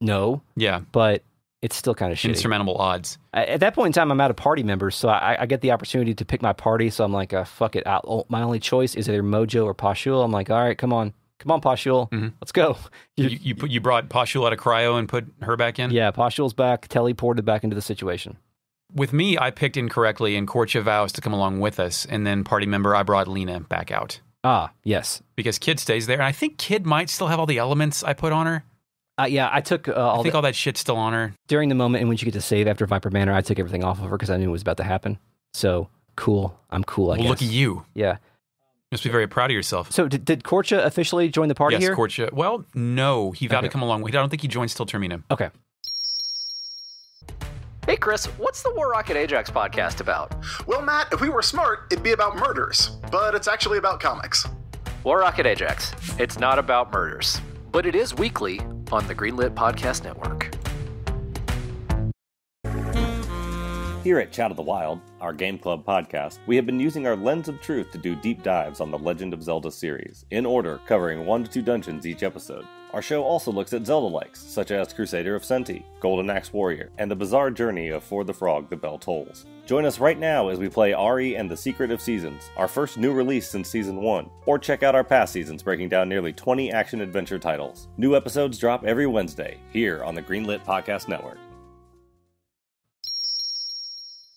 Speaker 1: no.
Speaker 2: Yeah.
Speaker 1: But it's still kind of shitty.
Speaker 2: Insurmountable odds.
Speaker 1: At that point in time, I'm out of party members, so I get the opportunity to pick my party, so I'm like, fuck it. My only choice is either Mojo or Pashul. I'm like, all right, come on, Pashul, let's go.
Speaker 2: You brought Pashul out of cryo and put her back in?
Speaker 1: Yeah, Pashul's back, teleported back into the situation.
Speaker 2: With me, I picked incorrectly, and Korcha vows to come along with us, and then party member, I brought Lena back out.
Speaker 1: Ah, yes.
Speaker 2: Because Kid stays there, and I think Kid might still have all the elements I put on her.
Speaker 1: Yeah, I took
Speaker 2: I think all that shit's still on her.
Speaker 1: During the moment in which you get to save after Viper Manor, I took everything off of her because I knew it was about to happen. So, cool. I'm cool, I guess.
Speaker 2: Look at you.
Speaker 1: Yeah.
Speaker 2: You must be very proud of yourself.
Speaker 1: So, did Korcha officially join the party here?
Speaker 2: Yes, Korcha. Well, no. He vowed to come along. I don't think he joins till Termina.
Speaker 1: Okay.
Speaker 7: Hey, Chris, what's the War Rocket Ajax podcast about?
Speaker 8: Well, Matt, if we were smart, it'd be about murders, but it's actually about comics.
Speaker 7: War Rocket Ajax. It's not about murders, but it is weekly on the Greenlit Podcast Network.
Speaker 9: Here at Chat of the Wild, our Game Club podcast, we have been using our lens of truth to do deep dives on the Legend of Zelda series, in order, covering 1 to 2 dungeons each episode. Our show also looks at Zelda-likes, such as Crusader of Senti, Golden Axe Warrior, and the bizarre journey of For the Frog, the Bell Tolls. Join us right now as we play Ari and the Secret of Seasons, our first new release since Season 1, or check out our past seasons breaking down nearly 20 action-adventure titles. New episodes drop every Wednesday, here on the Greenlit Podcast Network.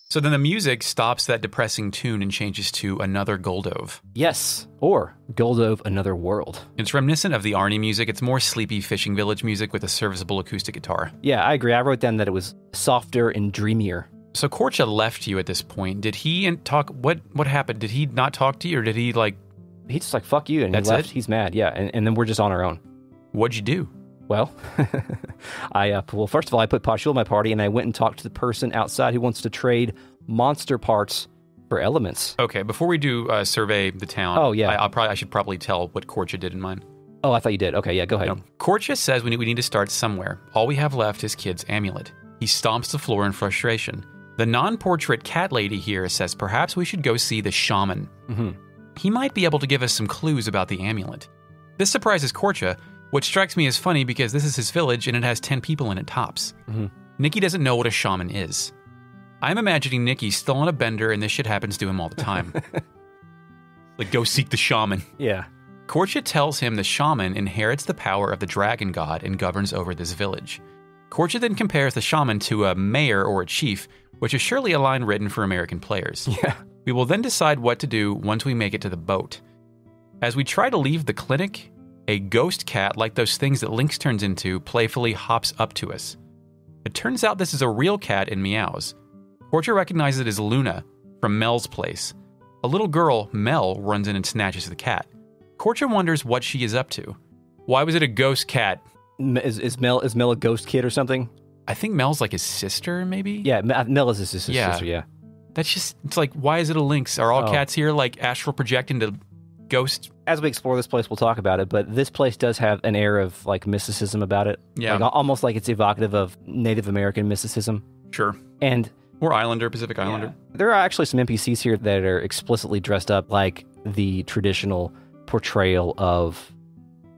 Speaker 2: So then the music stops that depressing tune and changes to Another Guldove.
Speaker 1: Yes, or Guldove, Another World.
Speaker 2: It's reminiscent of the Arnie music. It's more sleepy fishing village music with a serviceable acoustic guitar.
Speaker 1: Yeah, I agree. I wrote down that it was softer and dreamier.
Speaker 2: So Korcha left you at this point. Did he talk? What happened? Did he not talk to you, or did he like?
Speaker 1: He just like, fuck you, and
Speaker 2: That's
Speaker 1: he left.
Speaker 2: it?
Speaker 1: He's mad, yeah, and then we're just on our own.
Speaker 2: What'd you do?
Speaker 1: Well, well, first of all, I put Pashul in my party, and I went and talked to the person outside who wants to trade monster parts for elements.
Speaker 2: Okay, before we do survey the town,
Speaker 1: Oh, yeah.
Speaker 2: I should probably tell what Korcha did in mine.
Speaker 1: Oh, I thought you did. Okay, yeah, go ahead.
Speaker 2: No, Korcha says we need to start somewhere. All we have left is Kid's amulet. He stomps the floor in frustration. The non-portrait cat lady here says perhaps we should go see the shaman.
Speaker 1: Mm-hmm.
Speaker 2: He might be able to give us some clues about the amulet. This surprises Korcha, which strikes me as funny because this is his village and it has 10 people in it tops.
Speaker 1: Mm-hmm.
Speaker 2: Nikki doesn't know what a shaman is. I'm imagining Nikki still on a bender and this shit happens to him all the time. Like, go seek the shaman.
Speaker 1: Yeah.
Speaker 2: Korcha tells him the shaman inherits the power of the dragon god and governs over this village. Korcha then compares the shaman to a mayor or a chief, which is surely a line written for American players.
Speaker 1: Yeah.
Speaker 2: We will then decide what to do once we make it to the boat. As we try to leave the clinic, a ghost cat, like those things that Lynx turns into, playfully hops up to us. It turns out this is a real cat in meows. Korcha recognizes it as Luna from Mel's place. A little girl, Mel, runs in and snatches the cat. Korcha wonders what she is up to. Why was it a ghost cat?
Speaker 1: Is Mel a ghost kid or something?
Speaker 2: I think Mel's like his sister, maybe?
Speaker 1: Yeah, Mel is his sister, yeah.
Speaker 2: That's just, it's like, why is it a lynx? Are all cats here like astral project into ghosts?
Speaker 1: As we explore this place, we'll talk about it, but this place does have an air of like mysticism about it.
Speaker 2: Yeah.
Speaker 1: Like, almost like it's evocative of Native American mysticism.
Speaker 2: Sure.
Speaker 1: Or
Speaker 2: Pacific Islander.
Speaker 1: Yeah. There are actually some NPCs here that are explicitly dressed up like the traditional portrayal of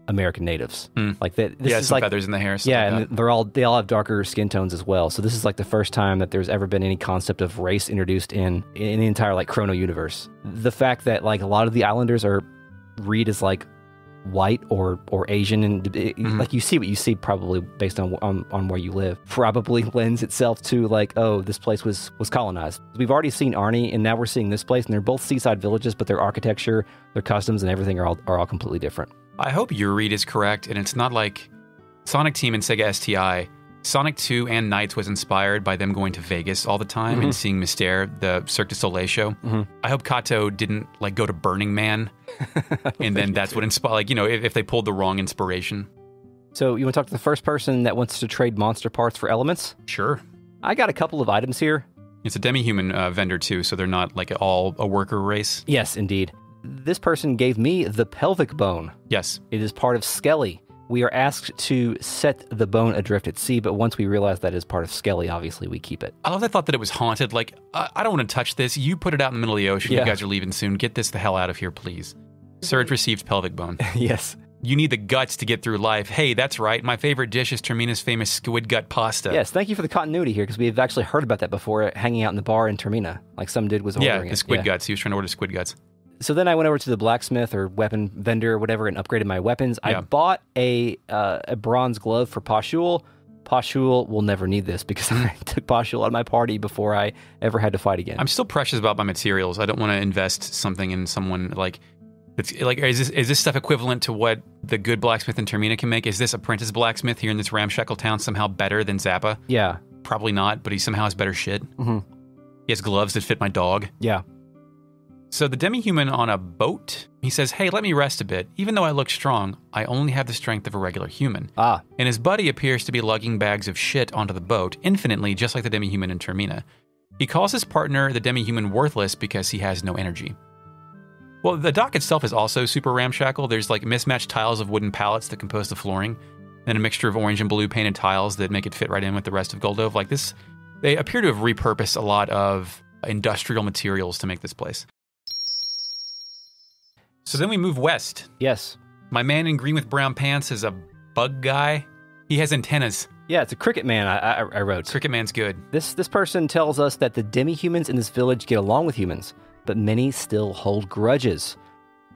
Speaker 1: American natives. Like that. This is
Speaker 2: some
Speaker 1: like
Speaker 2: feathers in the hair.
Speaker 1: Yeah,
Speaker 2: like
Speaker 1: and they all have darker skin tones as well. So this is like the first time that there's ever been any concept of race introduced in the entire like Chrono universe. The fact that like a lot of the Islanders are read as like white or Asian, and like you see what you see probably based on where you live, probably lends itself to like, oh, this place was colonized. We've already seen Arnie, and now we're seeing this place, and they're both seaside villages, but their architecture, their customs, and everything are all completely different.
Speaker 2: I hope your read is correct, and it's not like Sonic Team and Sega STI. Sonic 2 and Knights was inspired by them going to Vegas all the time and seeing Mystère, the Cirque du Soleil show. I hope Kato didn't like go to Burning Man, and then that's what inspired, like, you know, if they pulled the wrong inspiration.
Speaker 1: So you want to talk to the first person that wants to trade monster parts for elements?
Speaker 2: Sure.
Speaker 1: I got a couple of items here.
Speaker 2: It's a demi-human vendor too, so they're not like all a worker race.
Speaker 1: Yes, indeed. This person gave me the pelvic bone.
Speaker 2: Yes.
Speaker 1: It is part of Skelly. We are asked to set the bone adrift at sea, but once we realize that is part of Skelly, obviously we keep it.
Speaker 2: I love the thought that it was haunted. Like, I don't want to touch this. You put it out in the middle of the ocean. You guys are leaving soon. Get this the hell out of here, please. Surge received pelvic bone.
Speaker 1: Yes.
Speaker 2: You need the guts to get through life. Hey, that's right. My favorite dish is Termina's famous squid gut pasta.
Speaker 1: Yes, thank you for the continuity here, because we've actually heard about that before, hanging out in the bar in Termina. Like some dude was ordering it.
Speaker 2: Yeah, the squid guts. He was trying to order squid guts.
Speaker 1: So then I went over to the blacksmith or weapon vendor or whatever and upgraded my weapons. I bought a bronze glove for Pashul. Pashul will never need this because I took Pashul out of my party before I ever had to fight again.
Speaker 2: I'm still precious about my materials. I don't want to invest something in someone like... It's like, is this stuff equivalent to what the good blacksmith in Termina can make? Is this apprentice blacksmith here in this ramshackle town somehow better than Zappa?
Speaker 1: Yeah.
Speaker 2: Probably not, but he somehow has better shit. He has gloves that fit my dog.
Speaker 1: Yeah.
Speaker 2: So the demi-human on a boat, he says, hey, let me rest a bit. Even though I look strong, I only have the strength of a regular human. And his buddy appears to be lugging bags of shit onto the boat, infinitely, just like the demi-human in Termina. He calls his partner, the demi-human, worthless because he has no energy. Well, the dock itself is also super ramshackle. There's like mismatched tiles of wooden pallets that compose the flooring, and a mixture of orange and blue painted tiles that make it fit right in with the rest of Guldove. Like this, they appear to have repurposed a lot of industrial materials to make this place. So then we move west.
Speaker 1: Yes.
Speaker 2: My man in green with brown pants is a bug guy. He has antennas.
Speaker 1: Yeah, it's a cricket man, I wrote.
Speaker 2: Cricket man's good.
Speaker 1: This person tells us that the demi-humans in this village get along with humans, but many still hold grudges.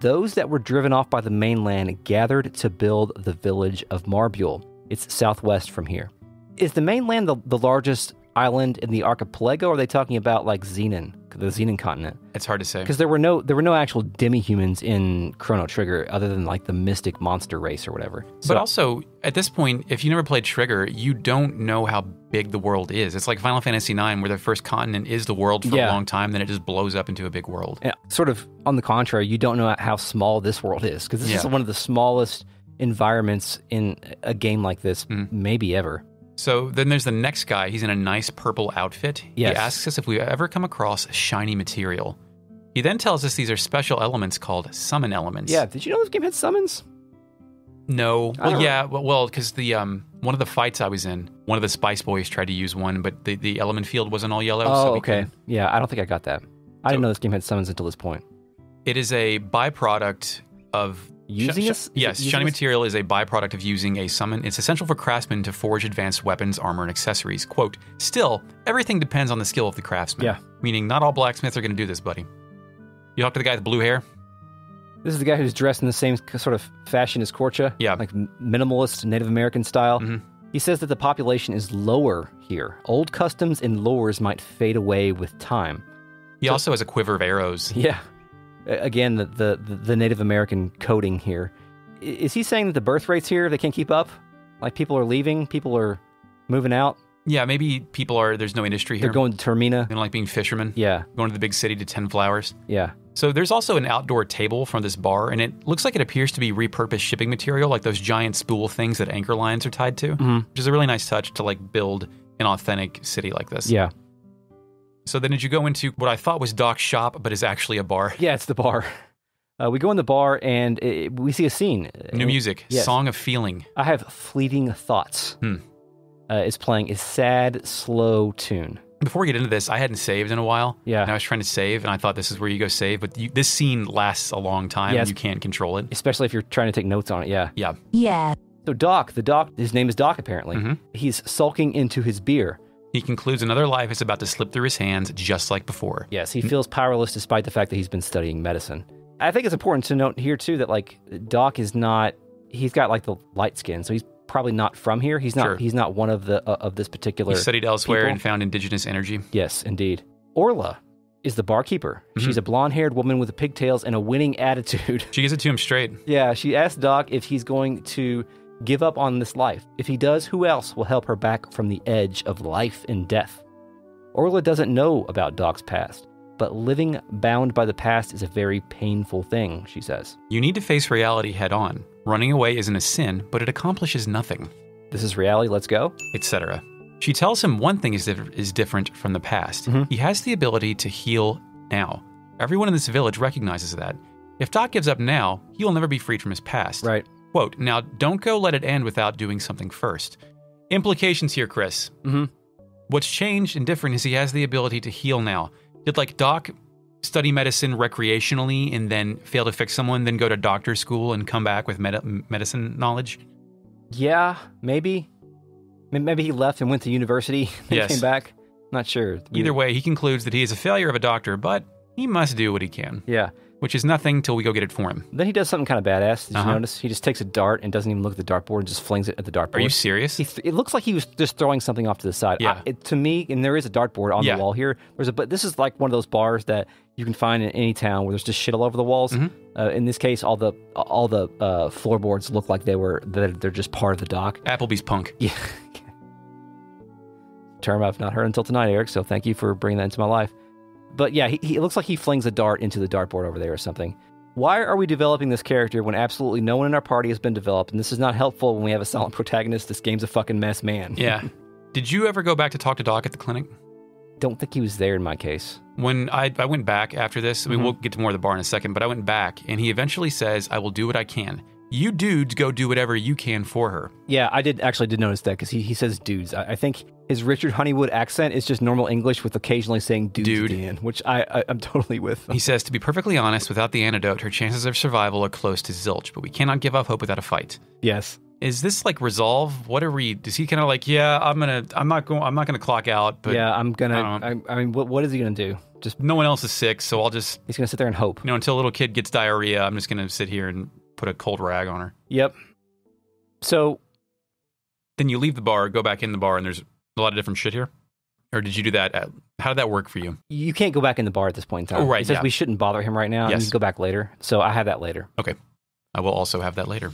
Speaker 1: Those that were driven off by the mainland gathered to build the village of Marbule. It's southwest from here. Is the mainland the largest island in the archipelago, or are they talking about like Xenon, the Xenon continent?
Speaker 2: It's hard to say.
Speaker 1: Because there were no actual demi-humans in Chrono Trigger other than like the mystic monster race or whatever.
Speaker 2: But also, at this point, if you never played Trigger, you don't know how big the world is. It's like Final Fantasy IX, where the first continent is the world for a long time, then it just blows up into a big world.
Speaker 1: Yeah, sort of on the contrary, you don't know how small this world is, because this is one of the smallest environments in a game like this, maybe ever.
Speaker 2: So then there's the next guy. He's in a nice purple outfit.
Speaker 1: Yes.
Speaker 2: He asks us if we've ever come across shiny material. He then tells us these are special elements called summon elements.
Speaker 1: Yeah, did you know this game had summons?
Speaker 2: No. Well, because the one of the fights I was in, one of the Spice Boys tried to use one, but the element field wasn't all yellow.
Speaker 1: Oh, okay. Yeah, I don't think I got that. I didn't know this game had summons until this point.
Speaker 2: It is a byproduct of...
Speaker 1: Using this?
Speaker 2: Yes, shiny material is a byproduct of using a summon. It's essential for craftsmen to forge advanced weapons, armor, and accessories. Quote, still, everything depends on the skill of the craftsman.
Speaker 1: Yeah.
Speaker 2: Meaning, not all blacksmiths are going to do this, buddy. You talk to the guy with blue hair?
Speaker 1: This is the guy who's dressed in the same sort of fashion as Korcha.
Speaker 2: Yeah.
Speaker 1: Like minimalist Native American style. He says that the population is lower here. Old customs and lores might fade away with time.
Speaker 2: He also has a quiver of arrows.
Speaker 1: Yeah. Again, the Native American coding here. Is he saying that the birth rates here, they can't keep up? Like people are leaving, people are moving out?
Speaker 2: Yeah, maybe there's no industry here.
Speaker 1: They're going to Termina.
Speaker 2: They don't like being fishermen.
Speaker 1: Yeah.
Speaker 2: Going to the big city to tend flowers.
Speaker 1: Yeah.
Speaker 2: So there's also an outdoor table from this bar, and it looks like it appears to be repurposed shipping material, like those giant spool things that anchor lines are tied to, which is a really nice touch to like build an authentic city like this.
Speaker 1: Yeah.
Speaker 2: So then did you go into what I thought was Doc's shop, but is actually a bar?
Speaker 1: Yeah, it's the bar. We go in the bar, and we see a scene.
Speaker 2: New music,
Speaker 1: yes.
Speaker 2: Song of Feeling.
Speaker 1: I Have Fleeting Thoughts. Is playing a sad, slow tune.
Speaker 2: Before we get into this, I hadn't saved in a while.
Speaker 1: Yeah.
Speaker 2: And I was trying to save, and I thought this is where you go save, but this scene lasts a long time, and you can't control it.
Speaker 1: Especially if you're trying to take notes on it, yeah.
Speaker 2: Yeah.
Speaker 4: Yeah.
Speaker 1: So Doc, his name is Doc apparently. He's sulking into his beer.
Speaker 2: He concludes another life is about to slip through his hands just like before.
Speaker 1: Yes, he feels powerless despite the fact that he's been studying medicine. I think it's important to note here, too, that, like, Doc is not... He's got, like, the light skin, so he's probably not from here. He's not
Speaker 2: Sure.
Speaker 1: He's not one of the of this particular
Speaker 2: He studied elsewhere
Speaker 1: people.
Speaker 2: and found indigenous energy.
Speaker 1: Yes, indeed. Orlha is the barkeeper. She's a blonde-haired woman with pigtails and a winning attitude.
Speaker 2: She gives it to him straight.
Speaker 1: Yeah, she asks Doc if he's going to give up on this life. If he does, who else will help her back from the edge of life and death? Orlha doesn't know about Doc's past, but living bound by the past is a very painful thing, she says.
Speaker 2: You need to face reality head on. Running away isn't a sin, but it accomplishes nothing.
Speaker 1: This is reality, let's go.
Speaker 2: Etc. She tells him one thing is different from the past. He has the ability to heal now. Everyone in this village recognizes that. If Doc gives up now, he will never be freed from his past.
Speaker 1: Right.
Speaker 2: Quote, now don't go let it end without doing something first. Implications here, Chris. What's changed and different is he has the ability to heal now. Did like Doc study medicine recreationally and then fail to fix someone, then go to doctor school and come back with medicine knowledge?
Speaker 1: Yeah, maybe. Maybe he left and went to university and came back. Not sure.
Speaker 2: Either way, he concludes that he is a failure of a doctor, but he must do what he can.
Speaker 1: Yeah.
Speaker 2: Which is nothing till we go get it for him.
Speaker 1: Then he does something kind of badass. Did you notice? He just takes a dart and doesn't even look at the dartboard and just flings it at the dartboard.
Speaker 2: Are you serious?
Speaker 1: It looks like he was just throwing something off to the side.
Speaker 2: Yeah.
Speaker 1: To me, and there is a dartboard on the wall here. But this is like one of those bars that you can find in any town where there's just shit all over the walls. In this case, all the floorboards look like they're just part of the dock.
Speaker 2: Applebees Punk.
Speaker 1: Yeah. Term I've not heard until tonight, Eric. So thank you for bringing that into my life. But yeah, it looks like he flings a dart into the dartboard over there or something. Why are we developing this character when absolutely no one in our party has been developed? And this is not helpful when we have a silent protagonist. This game's a fucking mess, man.
Speaker 2: Yeah. Did you ever go back to talk to Doc at the clinic?
Speaker 1: Don't think he was there in my case.
Speaker 2: When I went back after this, I mean, we'll get to more of the bar in a second, but I went back and he eventually says, I will do what I can. You dudes go do whatever you can for her.
Speaker 1: Yeah, I did notice that because he says dudes. I think his Richard Honeywood accent is just normal English with occasionally saying dude. At the end, which I'm totally with.
Speaker 2: He says, to be perfectly honest, without the antidote, her chances of survival are close to zilch, but we cannot give up hope without a fight.
Speaker 1: Yes.
Speaker 2: Is this like resolve? What are we? Does he kind of like, yeah, I'm not gonna clock out, but
Speaker 1: yeah, I'm gonna. I mean, what is he gonna do? Just
Speaker 2: no one else is sick, so he's
Speaker 1: gonna sit there and hope.
Speaker 2: Until a little kid gets diarrhea, I'm just gonna sit here and put a cold rag on her.
Speaker 1: Yep. So
Speaker 2: then you leave the bar, go back in the bar, and there's a lot of different shit here? Or did you do that? How did that work for you?
Speaker 1: You can't go back in the bar at this point in time.
Speaker 2: Oh, right.
Speaker 1: It says we shouldn't bother him right now.
Speaker 2: Yes.
Speaker 1: And you can go back later. So I have that later.
Speaker 2: Okay. I will also have that later.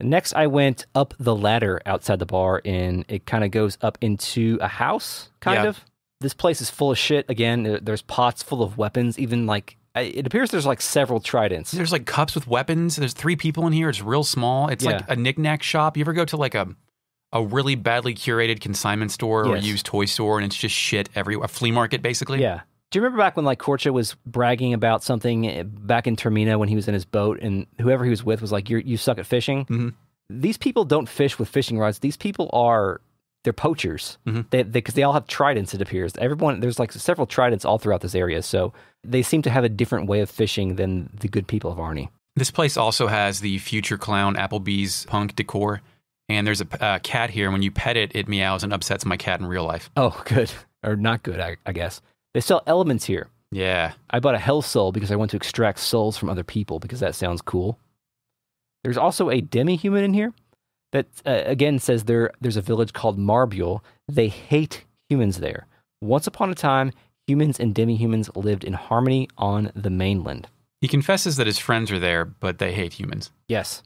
Speaker 1: Next, I went up the ladder outside the bar, and it kind of goes up into a house, kind of. This place is full of shit. Again, there's pots full of weapons, even like... It appears there's like several tridents.
Speaker 2: There's like cups with weapons. There's 3 people in here. It's real small. It's like a knick-knack shop. You ever go to like a really badly curated consignment store or used toy store and it's just shit everywhere? A flea market, basically?
Speaker 1: Yeah. Do you remember back when like Korcha was bragging about something back in Termina when he was in his boat and whoever he was with was like, you suck at fishing?
Speaker 2: Mm-hmm.
Speaker 1: These people don't fish with fishing rods. These people they're poachers.
Speaker 2: Mm-hmm.
Speaker 1: Because they all have tridents, it appears. There's like several tridents all throughout this area, so they seem to have a different way of fishing than the good people of Arnie.
Speaker 2: This place also has the future clown Applebees Punk decor, and there's a cat here. When you pet it, it meows and upsets my cat in real life.
Speaker 1: Oh, good. Or not good, I guess. They sell elements here.
Speaker 2: Yeah.
Speaker 1: I bought a hell soul because I want to extract souls from other people because that sounds cool. There's also a demi-human in here that, again, says there's a village called Marbule. They hate humans there. Once upon a time, humans and demi-humans lived in harmony on the mainland.
Speaker 2: He confesses that his friends are there, but they hate humans.
Speaker 1: Yes.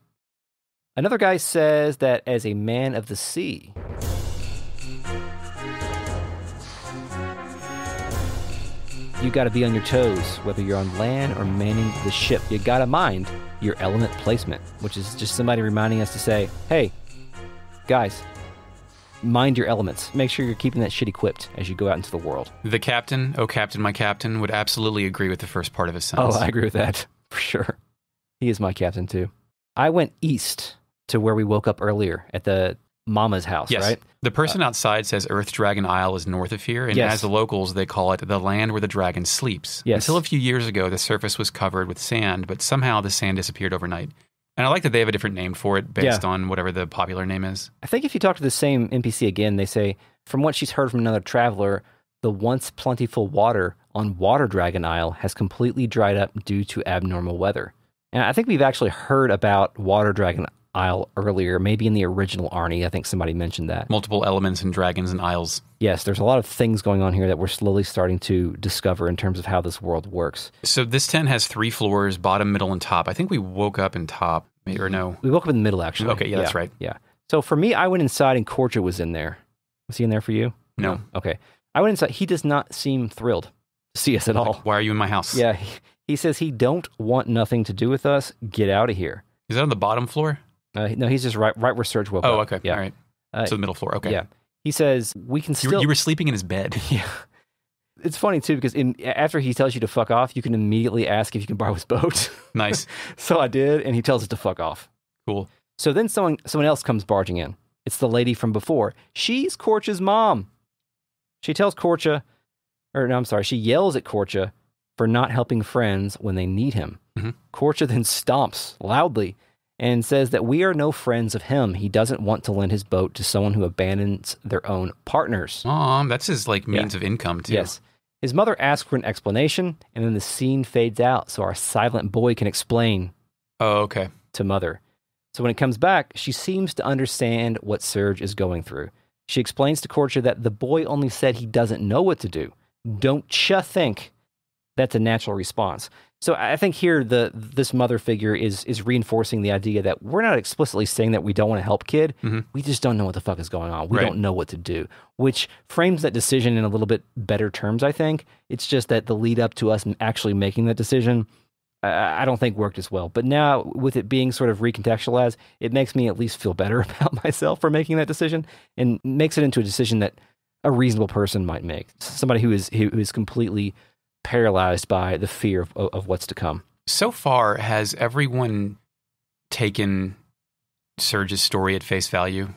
Speaker 1: Another guy says that as a man of the sea, you got to be on your toes, whether you're on land or manning the ship. You got to mind your element placement, which is just somebody reminding us to say, hey, guys, mind your elements. Make sure you're keeping that shit equipped as you go out into the world.
Speaker 2: The captain, oh captain, my captain, would absolutely agree with the first part of his sentence.
Speaker 1: Oh, I agree with that, for sure. He is my captain, too. I went east to where we woke up earlier at the Mama's house,
Speaker 2: yes.
Speaker 1: right?
Speaker 2: The person outside says Earth Dragon Isle is north of here, and as the locals, they call it the land where the dragon sleeps.
Speaker 1: Yes.
Speaker 2: Until a few years ago, the surface was covered with sand, but somehow the sand disappeared overnight. And I like that they have a different name for it based on whatever the popular name is.
Speaker 1: I think if you talk to the same NPC again, they say, from what she's heard from another traveler, the once plentiful water on Water Dragon Isle has completely dried up due to abnormal weather. And I think we've actually heard about Water Dragon Isle earlier, maybe in the original Arnie. I think somebody mentioned that.
Speaker 2: Multiple elements and dragons and isles.
Speaker 1: Yes, there's a lot of things going on here that we're slowly starting to discover in terms of how this world works.
Speaker 2: So this tent has 3 floors, bottom, middle, and top. I think we woke up in top, or no?
Speaker 1: We woke up in the middle, actually.
Speaker 2: Okay, yeah, that's right.
Speaker 1: Yeah. So for me, I went inside and Korcha was in there. Was he in there for you?
Speaker 2: No.
Speaker 1: Okay. I went inside. He does not seem thrilled to see us at all.
Speaker 2: Why are you in my house?
Speaker 1: Yeah. He says he don't want nothing to do with us. Get out of here.
Speaker 2: Is that on the bottom floor?
Speaker 1: No, he's just right where Serge woke up.
Speaker 2: Oh, okay.
Speaker 1: Yeah.
Speaker 2: All right. So the middle floor. Okay.
Speaker 1: Yeah. He says we can still...
Speaker 2: You were sleeping in his bed.
Speaker 1: Yeah. It's funny, too, because after he tells you to fuck off, you can immediately ask if you can borrow his boat.
Speaker 2: Nice.
Speaker 1: So I did, and he tells us to fuck off.
Speaker 2: Cool.
Speaker 1: So then someone else comes barging in. It's the lady from before. She's Korcha's mom. She tells Korcha, she yells at Korcha for not helping friends when they need him.
Speaker 2: Mm-hmm.
Speaker 1: Korcha then stomps loudly and says that we are no friends of him. He doesn't want to lend his boat to someone who abandons their own partners.
Speaker 2: That's his means of income, too.
Speaker 1: Yes. His mother asks for an explanation, and then the scene fades out so our silent boy can explain
Speaker 2: to
Speaker 1: mother. So when it comes back, she seems to understand what Serge is going through. She explains to Korcha that the boy only said he doesn't know what to do. Don't you think that's a natural response? So I think here this mother figure is reinforcing the idea that we're not explicitly saying that we don't want to help kid.
Speaker 2: Mm-hmm.
Speaker 1: We just don't know what the fuck is going on. We don't know what to do, which frames that decision in a little bit better terms, I think. It's just that the lead up to us actually making that decision, I don't think worked as well. But now with it being sort of recontextualized, it makes me at least feel better about myself for making that decision and makes it into a decision that a reasonable person might make. Somebody who is completely paralyzed by the fear of what's to come.
Speaker 2: So far, has everyone taken Serge's story at face value?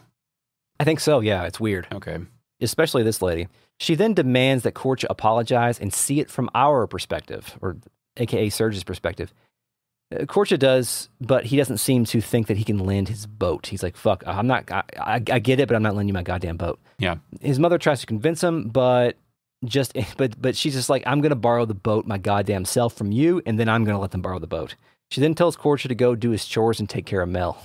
Speaker 1: I think so, yeah. It's weird.
Speaker 2: Okay.
Speaker 1: Especially this lady. She then demands that Korcha apologize and see it from our perspective, or aka Serge's perspective. Korcha does, but he doesn't seem to think that he can lend his boat. He's like, fuck, I get it, but I'm not lending you my goddamn boat.
Speaker 2: Yeah.
Speaker 1: His mother tries to convince him, but she's just like, I'm going to borrow the boat my goddamn self from you, and then I'm going to let them borrow the boat. She then tells Korcha to go do his chores and take care of Mel.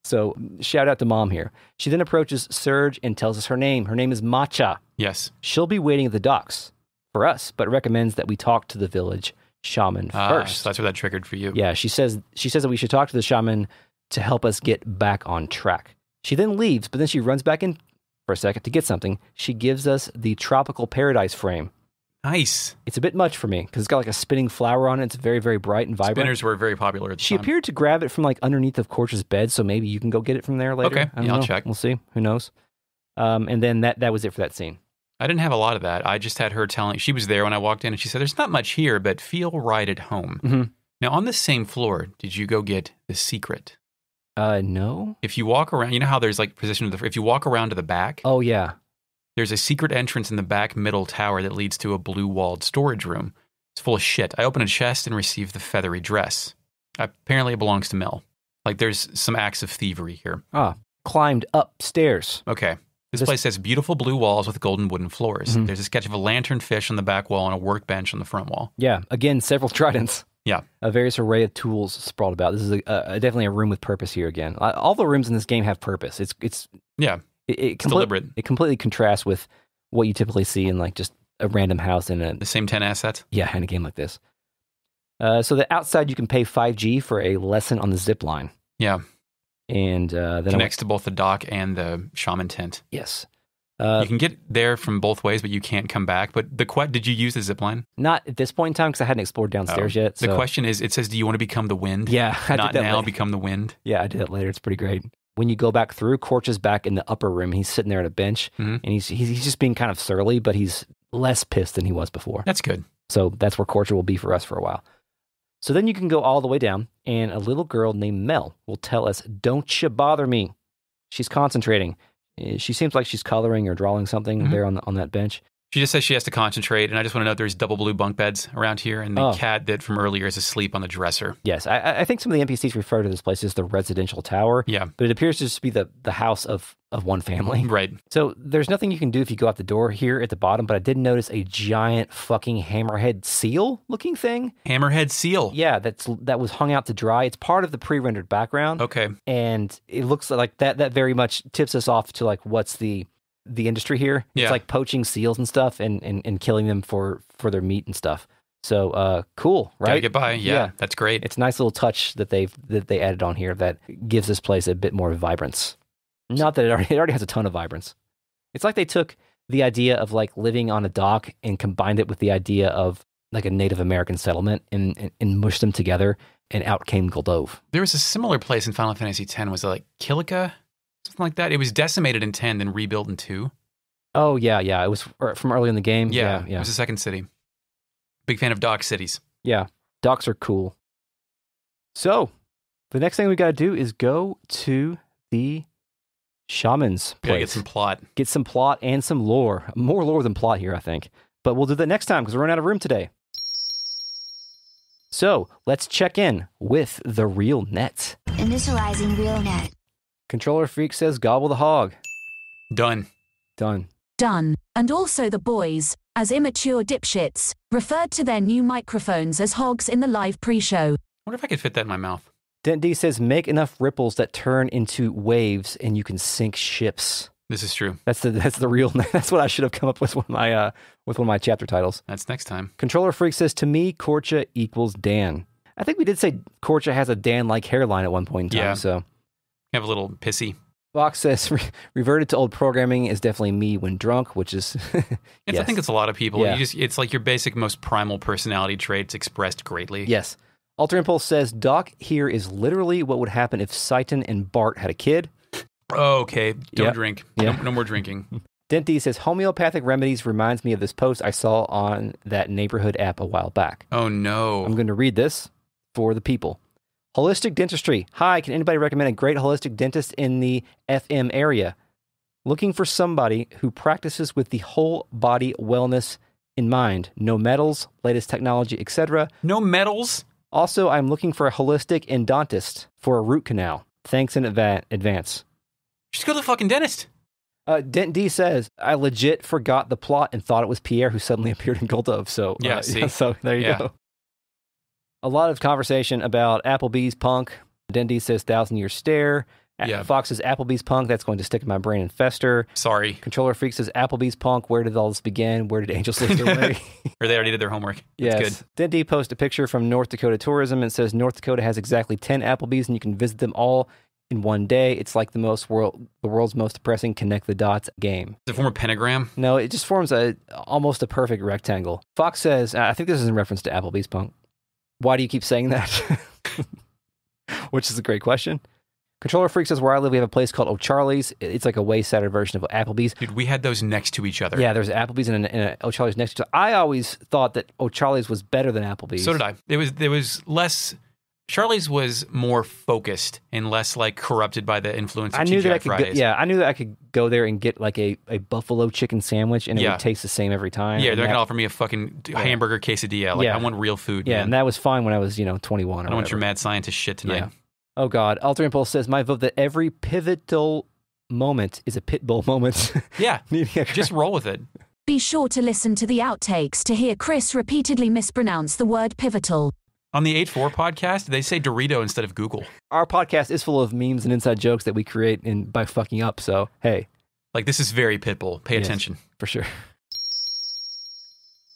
Speaker 1: So shout out to mom here. She then approaches Serge and tells us her name. Her name is Matcha.
Speaker 2: Yes.
Speaker 1: She'll be waiting at the docks for us, but recommends that we talk to the village shaman first.
Speaker 2: So that's what that triggered for you.
Speaker 1: Yeah, she says that we should talk to the shaman to help us get back on track. She then leaves, but then she runs back in for a second to get something. She gives us the tropical paradise frame.
Speaker 2: Nice.
Speaker 1: It's a bit much for me because it's got like a spinning flower on it. It's very, very bright and vibrant.
Speaker 2: Spinners were very popular at the
Speaker 1: She
Speaker 2: time.
Speaker 1: appeared to grab it from like underneath of Korcha's bed, so maybe you can go get it from there later.
Speaker 2: Okay, I'll check.
Speaker 1: We'll see. Who knows? And then that was it for that scene.
Speaker 2: I didn't have a lot of that. I just had her telling, she was there when I walked in and she said, there's not much here, but feel right at home.
Speaker 1: Mm-hmm.
Speaker 2: Now, on the same floor, did you go get the secret?
Speaker 1: No.
Speaker 2: If you walk around, you know how there's like position if you walk around to the back.
Speaker 1: Oh, yeah.
Speaker 2: There's a secret entrance in the back middle tower that leads to a blue-walled storage room. It's full of shit. I open a chest and receive the feathery dress. Apparently it belongs to Mel. Like there's some acts of thievery here.
Speaker 1: Climbed upstairs.
Speaker 2: Okay. This place has beautiful blue walls with golden wooden floors.
Speaker 1: Mm-hmm.
Speaker 2: There's a sketch of a lanternfish on the back wall and a workbench on the front wall.
Speaker 1: Yeah. Again, several tridents.
Speaker 2: Yeah.
Speaker 1: A various array of tools sprawled about. This is definitely a room with purpose here again. All the rooms in this game have purpose. It's
Speaker 2: deliberate.
Speaker 1: It completely contrasts with what you typically see in like just a random house in
Speaker 2: the same 10 assets.
Speaker 1: Yeah, in a game like this. So the outside you can pay 5G for a lesson on the zip line.
Speaker 2: Yeah.
Speaker 1: And then
Speaker 2: connects to both the dock and the shaman tent.
Speaker 1: Yes.
Speaker 2: You can get there from both ways, but you can't come back. But did you use the zip line?
Speaker 1: Not at this point in time because I hadn't explored downstairs yet. So.
Speaker 2: The question is, it says, do you want to become the wind?
Speaker 1: Yeah.
Speaker 2: Not now, later. Become the wind?
Speaker 1: Yeah, I did that later. It's pretty great. When you go back through, Korcha's back in the upper room. He's sitting there at a bench, and he's just being kind of surly, but he's less pissed than he was before.
Speaker 2: That's good.
Speaker 1: So that's where Korcha will be for us for a while. So then you can go all the way down, and a little girl named Mel will tell us, "Don't you bother me." She's concentrating. She seems like she's coloring or drawing something there on that bench.
Speaker 2: She just says she has to concentrate, and I just want to note there's double blue bunk beds around here, and the cat that from earlier is asleep on the dresser.
Speaker 1: Yes, I think some of the NPCs refer to this place as the residential tower.
Speaker 2: Yeah.
Speaker 1: But it appears to just be the house of one family.
Speaker 2: Right.
Speaker 1: So there's nothing you can do if you go out the door here at the bottom, but I did notice a giant fucking hammerhead seal looking thing.
Speaker 2: Hammerhead seal?
Speaker 1: Yeah, that was hung out to dry. It's part of the pre-rendered background.
Speaker 2: Okay.
Speaker 1: And it looks like that very much tips us off to like what's the industry here.
Speaker 2: Yeah.
Speaker 1: It's like poaching seals and stuff and killing them for their meat and stuff. So cool, right?
Speaker 2: Gotta get by. Yeah, that's great.
Speaker 1: It's a nice little touch that they added on here that gives this place a bit more vibrance. Not that it already has a ton of vibrance. It's like they took the idea of like living on a dock and combined it with the idea of like a Native American settlement and mushed them together, and out came Guldove.
Speaker 2: There was a similar place in Final Fantasy X. Was it like Kilika? Something like that. It was decimated in 10, then rebuilt in 2.
Speaker 1: Oh, yeah. It was from early in the game.
Speaker 2: Yeah. It was the second city. Big fan of dock cities.
Speaker 1: Yeah, docks are cool. So, the next thing we got to do is go to the shaman's place.
Speaker 2: Gotta get some plot.
Speaker 1: Get some plot and some lore. More lore than plot here, I think. But we'll do that next time because we're running out of room today. So, let's check in with the real net.
Speaker 10: Initializing real net.
Speaker 1: Controller Freak says gobble the hog.
Speaker 2: Done.
Speaker 4: Done. And also the boys, as immature dipshits, referred to their new microphones as hogs in the live pre-show.
Speaker 2: I wonder if I could fit that in my mouth.
Speaker 1: Dent D says make enough ripples that turn into waves and you can sink ships.
Speaker 2: This is true.
Speaker 1: That's the real. That's what I should have come up with one of my chapter titles.
Speaker 2: That's next time.
Speaker 1: Controller Freak says to me, Korcha equals Dan. I think we did say Korcha has a Dan-like hairline at one point in time.
Speaker 2: Yeah.
Speaker 1: So
Speaker 2: have a little pissy.
Speaker 1: Fox says reverted to old programming is definitely me when drunk, which is.
Speaker 2: Yes. I think it's a lot of people.
Speaker 1: Yeah.
Speaker 2: It's like your basic, most primal personality traits expressed greatly.
Speaker 1: Yes. Alter Impulse says Doc here is literally what would happen if Seitan and Bart had a kid.
Speaker 2: Oh, okay. Don't drink. Yeah. No more drinking.
Speaker 1: Dent D says homeopathic remedies reminds me of this post I saw on that neighborhood app a while back.
Speaker 2: Oh no.
Speaker 1: I'm going to read this for the people. Holistic dentistry. Hi, can anybody recommend a great holistic dentist in the FM area? Looking for somebody who practices with the whole body wellness in mind. No metals, latest technology, etc.
Speaker 2: No metals?
Speaker 1: Also, I'm looking for a holistic endodontist for a root canal. Thanks in advance.
Speaker 2: Just go to the fucking dentist.
Speaker 1: Dent D says, I legit forgot the plot and thought it was Pierre who suddenly appeared in Guldove. So,
Speaker 2: see?
Speaker 1: So there you go. A lot of conversation about Applebees Punk. Dent D says 1,000-year stare. Fox says Applebees Punk. That's going to stick in my brain and fester.
Speaker 2: Sorry.
Speaker 1: Controller Freak says Applebees Punk. Where did all this begin? Where did angels lose their way?
Speaker 2: Or they already did their homework.
Speaker 1: Yes.
Speaker 2: That's good.
Speaker 1: Dent D posts a picture from North Dakota Tourism and says North Dakota has exactly 10 Applebees and you can visit them all in one day. It's like the world's most depressing connect the dots game.
Speaker 2: Does it form a pentagram?
Speaker 1: No, it just forms almost a perfect rectangle. Fox says, I think this is in reference to Applebees Punk. Why do you keep saying that? Which is a great question. Controller Freak says, where I live, we have a place called O'Charlie's. It's like a way-sadder version of Applebee's.
Speaker 2: Dude, we had those next to each other.
Speaker 1: Yeah, there's Applebee's and an O'Charlie's next to each other. I always thought that O'Charlie's was better than Applebee's.
Speaker 2: So did I. There was less... Charlie's was more focused and less like corrupted by the influence of TGI Fridays.
Speaker 1: I knew that I could go there and get like a buffalo chicken sandwich and it would taste the same every time.
Speaker 2: Yeah, they're going to offer me a fucking hamburger quesadilla. Like, I want real food.
Speaker 1: Yeah,
Speaker 2: man.
Speaker 1: And that was fine when I was, 21
Speaker 2: I don't want your mad scientist shit tonight.
Speaker 1: Yeah. Oh, God. Alter Impulse says, my vote that every pivotal moment is a pit bull moment.
Speaker 2: Yeah, just roll with it.
Speaker 4: Be sure to listen to the outtakes to hear Chris repeatedly mispronounce the word pivotal.
Speaker 2: On the 8-4 podcast, they say Dorito instead of Google.
Speaker 1: Our podcast is full of memes and inside jokes that we create by fucking up, so hey.
Speaker 2: Like, this is very Pitbull. Pay attention.
Speaker 1: For sure.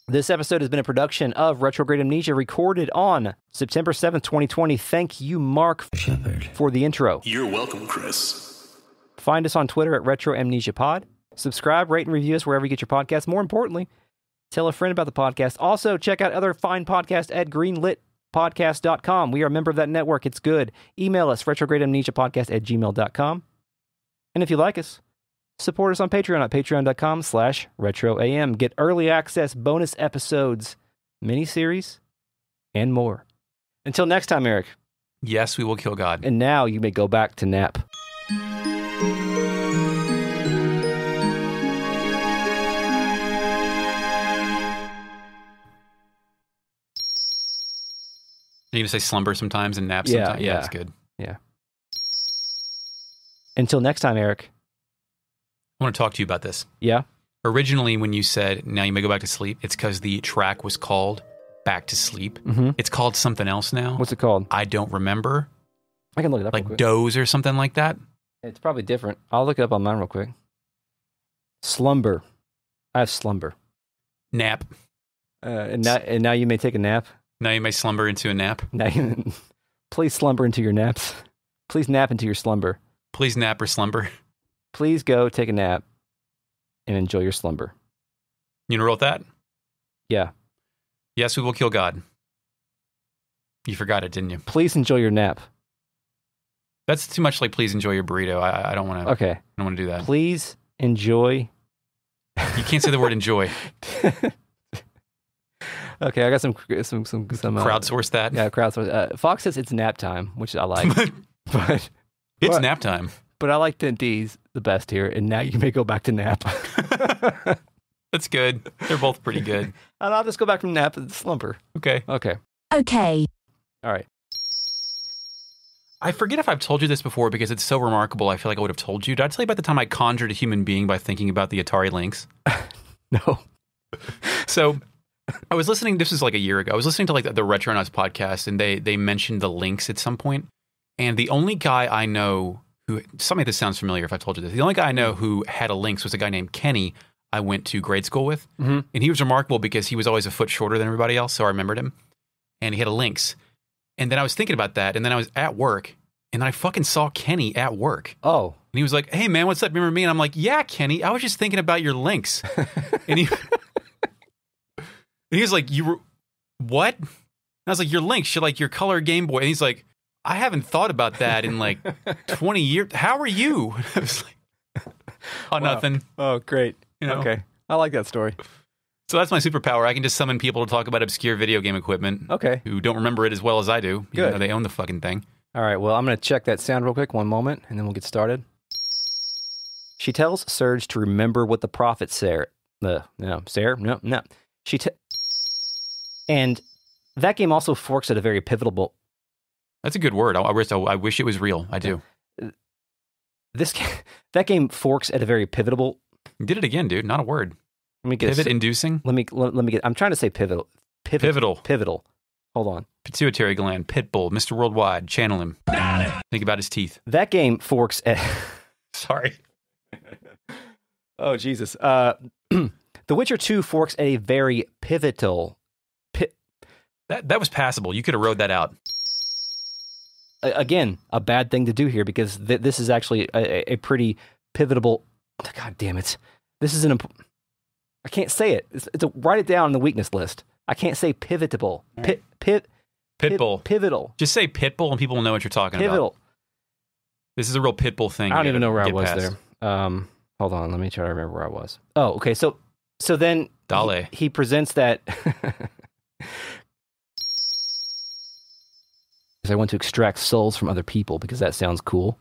Speaker 1: This episode has been a production of Retrograde Amnesia, recorded on September 7th, 2020. Thank you, Mark Shepard, for the intro.
Speaker 8: You're welcome, Chris.
Speaker 1: Find us on Twitter at Retro Amnesia Pod. Subscribe, rate, and review us wherever you get your podcasts. More importantly, tell a friend about the podcast. Also, check out other fine podcasts at greenlitpodcast.com. We are a member of that network. It's good. Email us, retrogradeamnesiapodcast@gmail.com. And if you like us, support us on Patreon at patreon.com/retroam. Get early access, bonus episodes, miniseries, and more. Until next time, Eric.
Speaker 2: Yes, we will kill God.
Speaker 1: And now you may go back to nap.
Speaker 2: You can say slumber sometimes and nap sometimes. Yeah, that's good.
Speaker 1: Yeah. Until next time, Eric.
Speaker 2: I want to talk to you about this.
Speaker 1: Yeah?
Speaker 2: Originally, when you said, now you may go back to sleep, it's because the track was called Back to Sleep.
Speaker 1: Mm-hmm.
Speaker 2: It's called something else now.
Speaker 1: What's it called?
Speaker 2: I don't remember.
Speaker 1: I can look it up
Speaker 2: like doze or something like that.
Speaker 1: It's probably different. I'll look it up on mine real quick. Slumber. I have slumber.
Speaker 2: Nap.
Speaker 1: And now you may take a nap.
Speaker 2: Now you may slumber into a nap.
Speaker 1: Please slumber into your naps. Please nap into your slumber.
Speaker 2: Please nap or slumber.
Speaker 1: Please go take a nap and enjoy your slumber.
Speaker 2: You wrote that?
Speaker 1: Yeah.
Speaker 2: Yes, we will kill God. You forgot it, didn't you?
Speaker 1: Please enjoy your nap.
Speaker 2: That's too much like please enjoy your burrito. I don't want to.
Speaker 1: Okay.
Speaker 2: I don't want to do that.
Speaker 1: Please enjoy.
Speaker 2: You can't say the word enjoy.
Speaker 1: Okay, I got some
Speaker 2: crowdsource that.
Speaker 1: Yeah, crowdsource. Fox says it's nap time, which I like. but
Speaker 2: it's nap time.
Speaker 1: But I like D's the best here, and now you may go back to nap.
Speaker 2: That's good. They're both pretty good.
Speaker 1: And I'll just go back from nap to slumber.
Speaker 2: Okay.
Speaker 1: Okay. All right.
Speaker 2: I forget if I've told you this before because it's so remarkable. I feel like I would have told you. Did I tell you about the time I conjured a human being by thinking about the Atari Lynx?
Speaker 1: No.
Speaker 2: So I was listening, this was like a year ago. I was listening to like the Retronauts podcast, and they mentioned the Lynx at some point. And the only guy I know who, something like this sounds familiar if I told you this. The only guy I know who had a Lynx was a guy named Kenny I went to grade school with.
Speaker 1: Mm-hmm.
Speaker 2: And he was remarkable because he was always a foot shorter than everybody else, so I remembered him. And he had a Lynx. And then I was thinking about that, and then I was at work, and then I fucking saw Kenny at work.
Speaker 1: Oh.
Speaker 2: And he was like, hey, man, what's up? Remember me? And I'm like, yeah, Kenny, I was just thinking about your Lynx. And he was like, you were, what? And I was like, your Lynx, you're like your color Game Boy. And he's like, I haven't thought about that in like 20 years. How are you? I was like, oh, wow. Nothing.
Speaker 1: Oh, great.
Speaker 2: You know?
Speaker 1: Okay. I like that story.
Speaker 2: So that's my superpower. I can just summon people to talk about obscure video game equipment.
Speaker 1: Okay.
Speaker 2: Who don't remember it as well as I do.
Speaker 1: Good.
Speaker 2: Even though they own the fucking thing.
Speaker 1: All right. Well, I'm going to check that sound real quick. One moment, and then we'll get started. She tells Serge to remember what the prophet said. No. And that game also forks at a very pivotal.
Speaker 2: That's a good word. I wish it was real. I do.
Speaker 1: That game forks at a very pivotal.
Speaker 2: You did it again, dude. Not a word.
Speaker 1: Let me get
Speaker 2: pivot inducing.
Speaker 1: Let me get. I'm trying to say pivotal. Pivotal. Hold on.
Speaker 2: Pituitary gland. Pitbull. Mr. Worldwide. Channel him. Think about his teeth.
Speaker 1: That game forks at.
Speaker 2: Sorry.
Speaker 1: Oh Jesus. The Witcher 2 forks at a very pivotal.
Speaker 2: That was passable. You could have rode that out.
Speaker 1: Again, a bad thing to do here because this is actually a pretty pivotal. God damn it! This is I can't say it. Write it down on the weakness list. I can't say pivotable.
Speaker 2: Pitbull.
Speaker 1: Pivotal.
Speaker 2: Just say pitbull and people will know what you're talking
Speaker 1: pivotal.
Speaker 2: about. This is a real pitbull thing.
Speaker 1: I don't even know where I was there. Hold on. Let me try to remember where I was. Oh, okay. So then he presents that. I want to extract souls from other people because that sounds cool.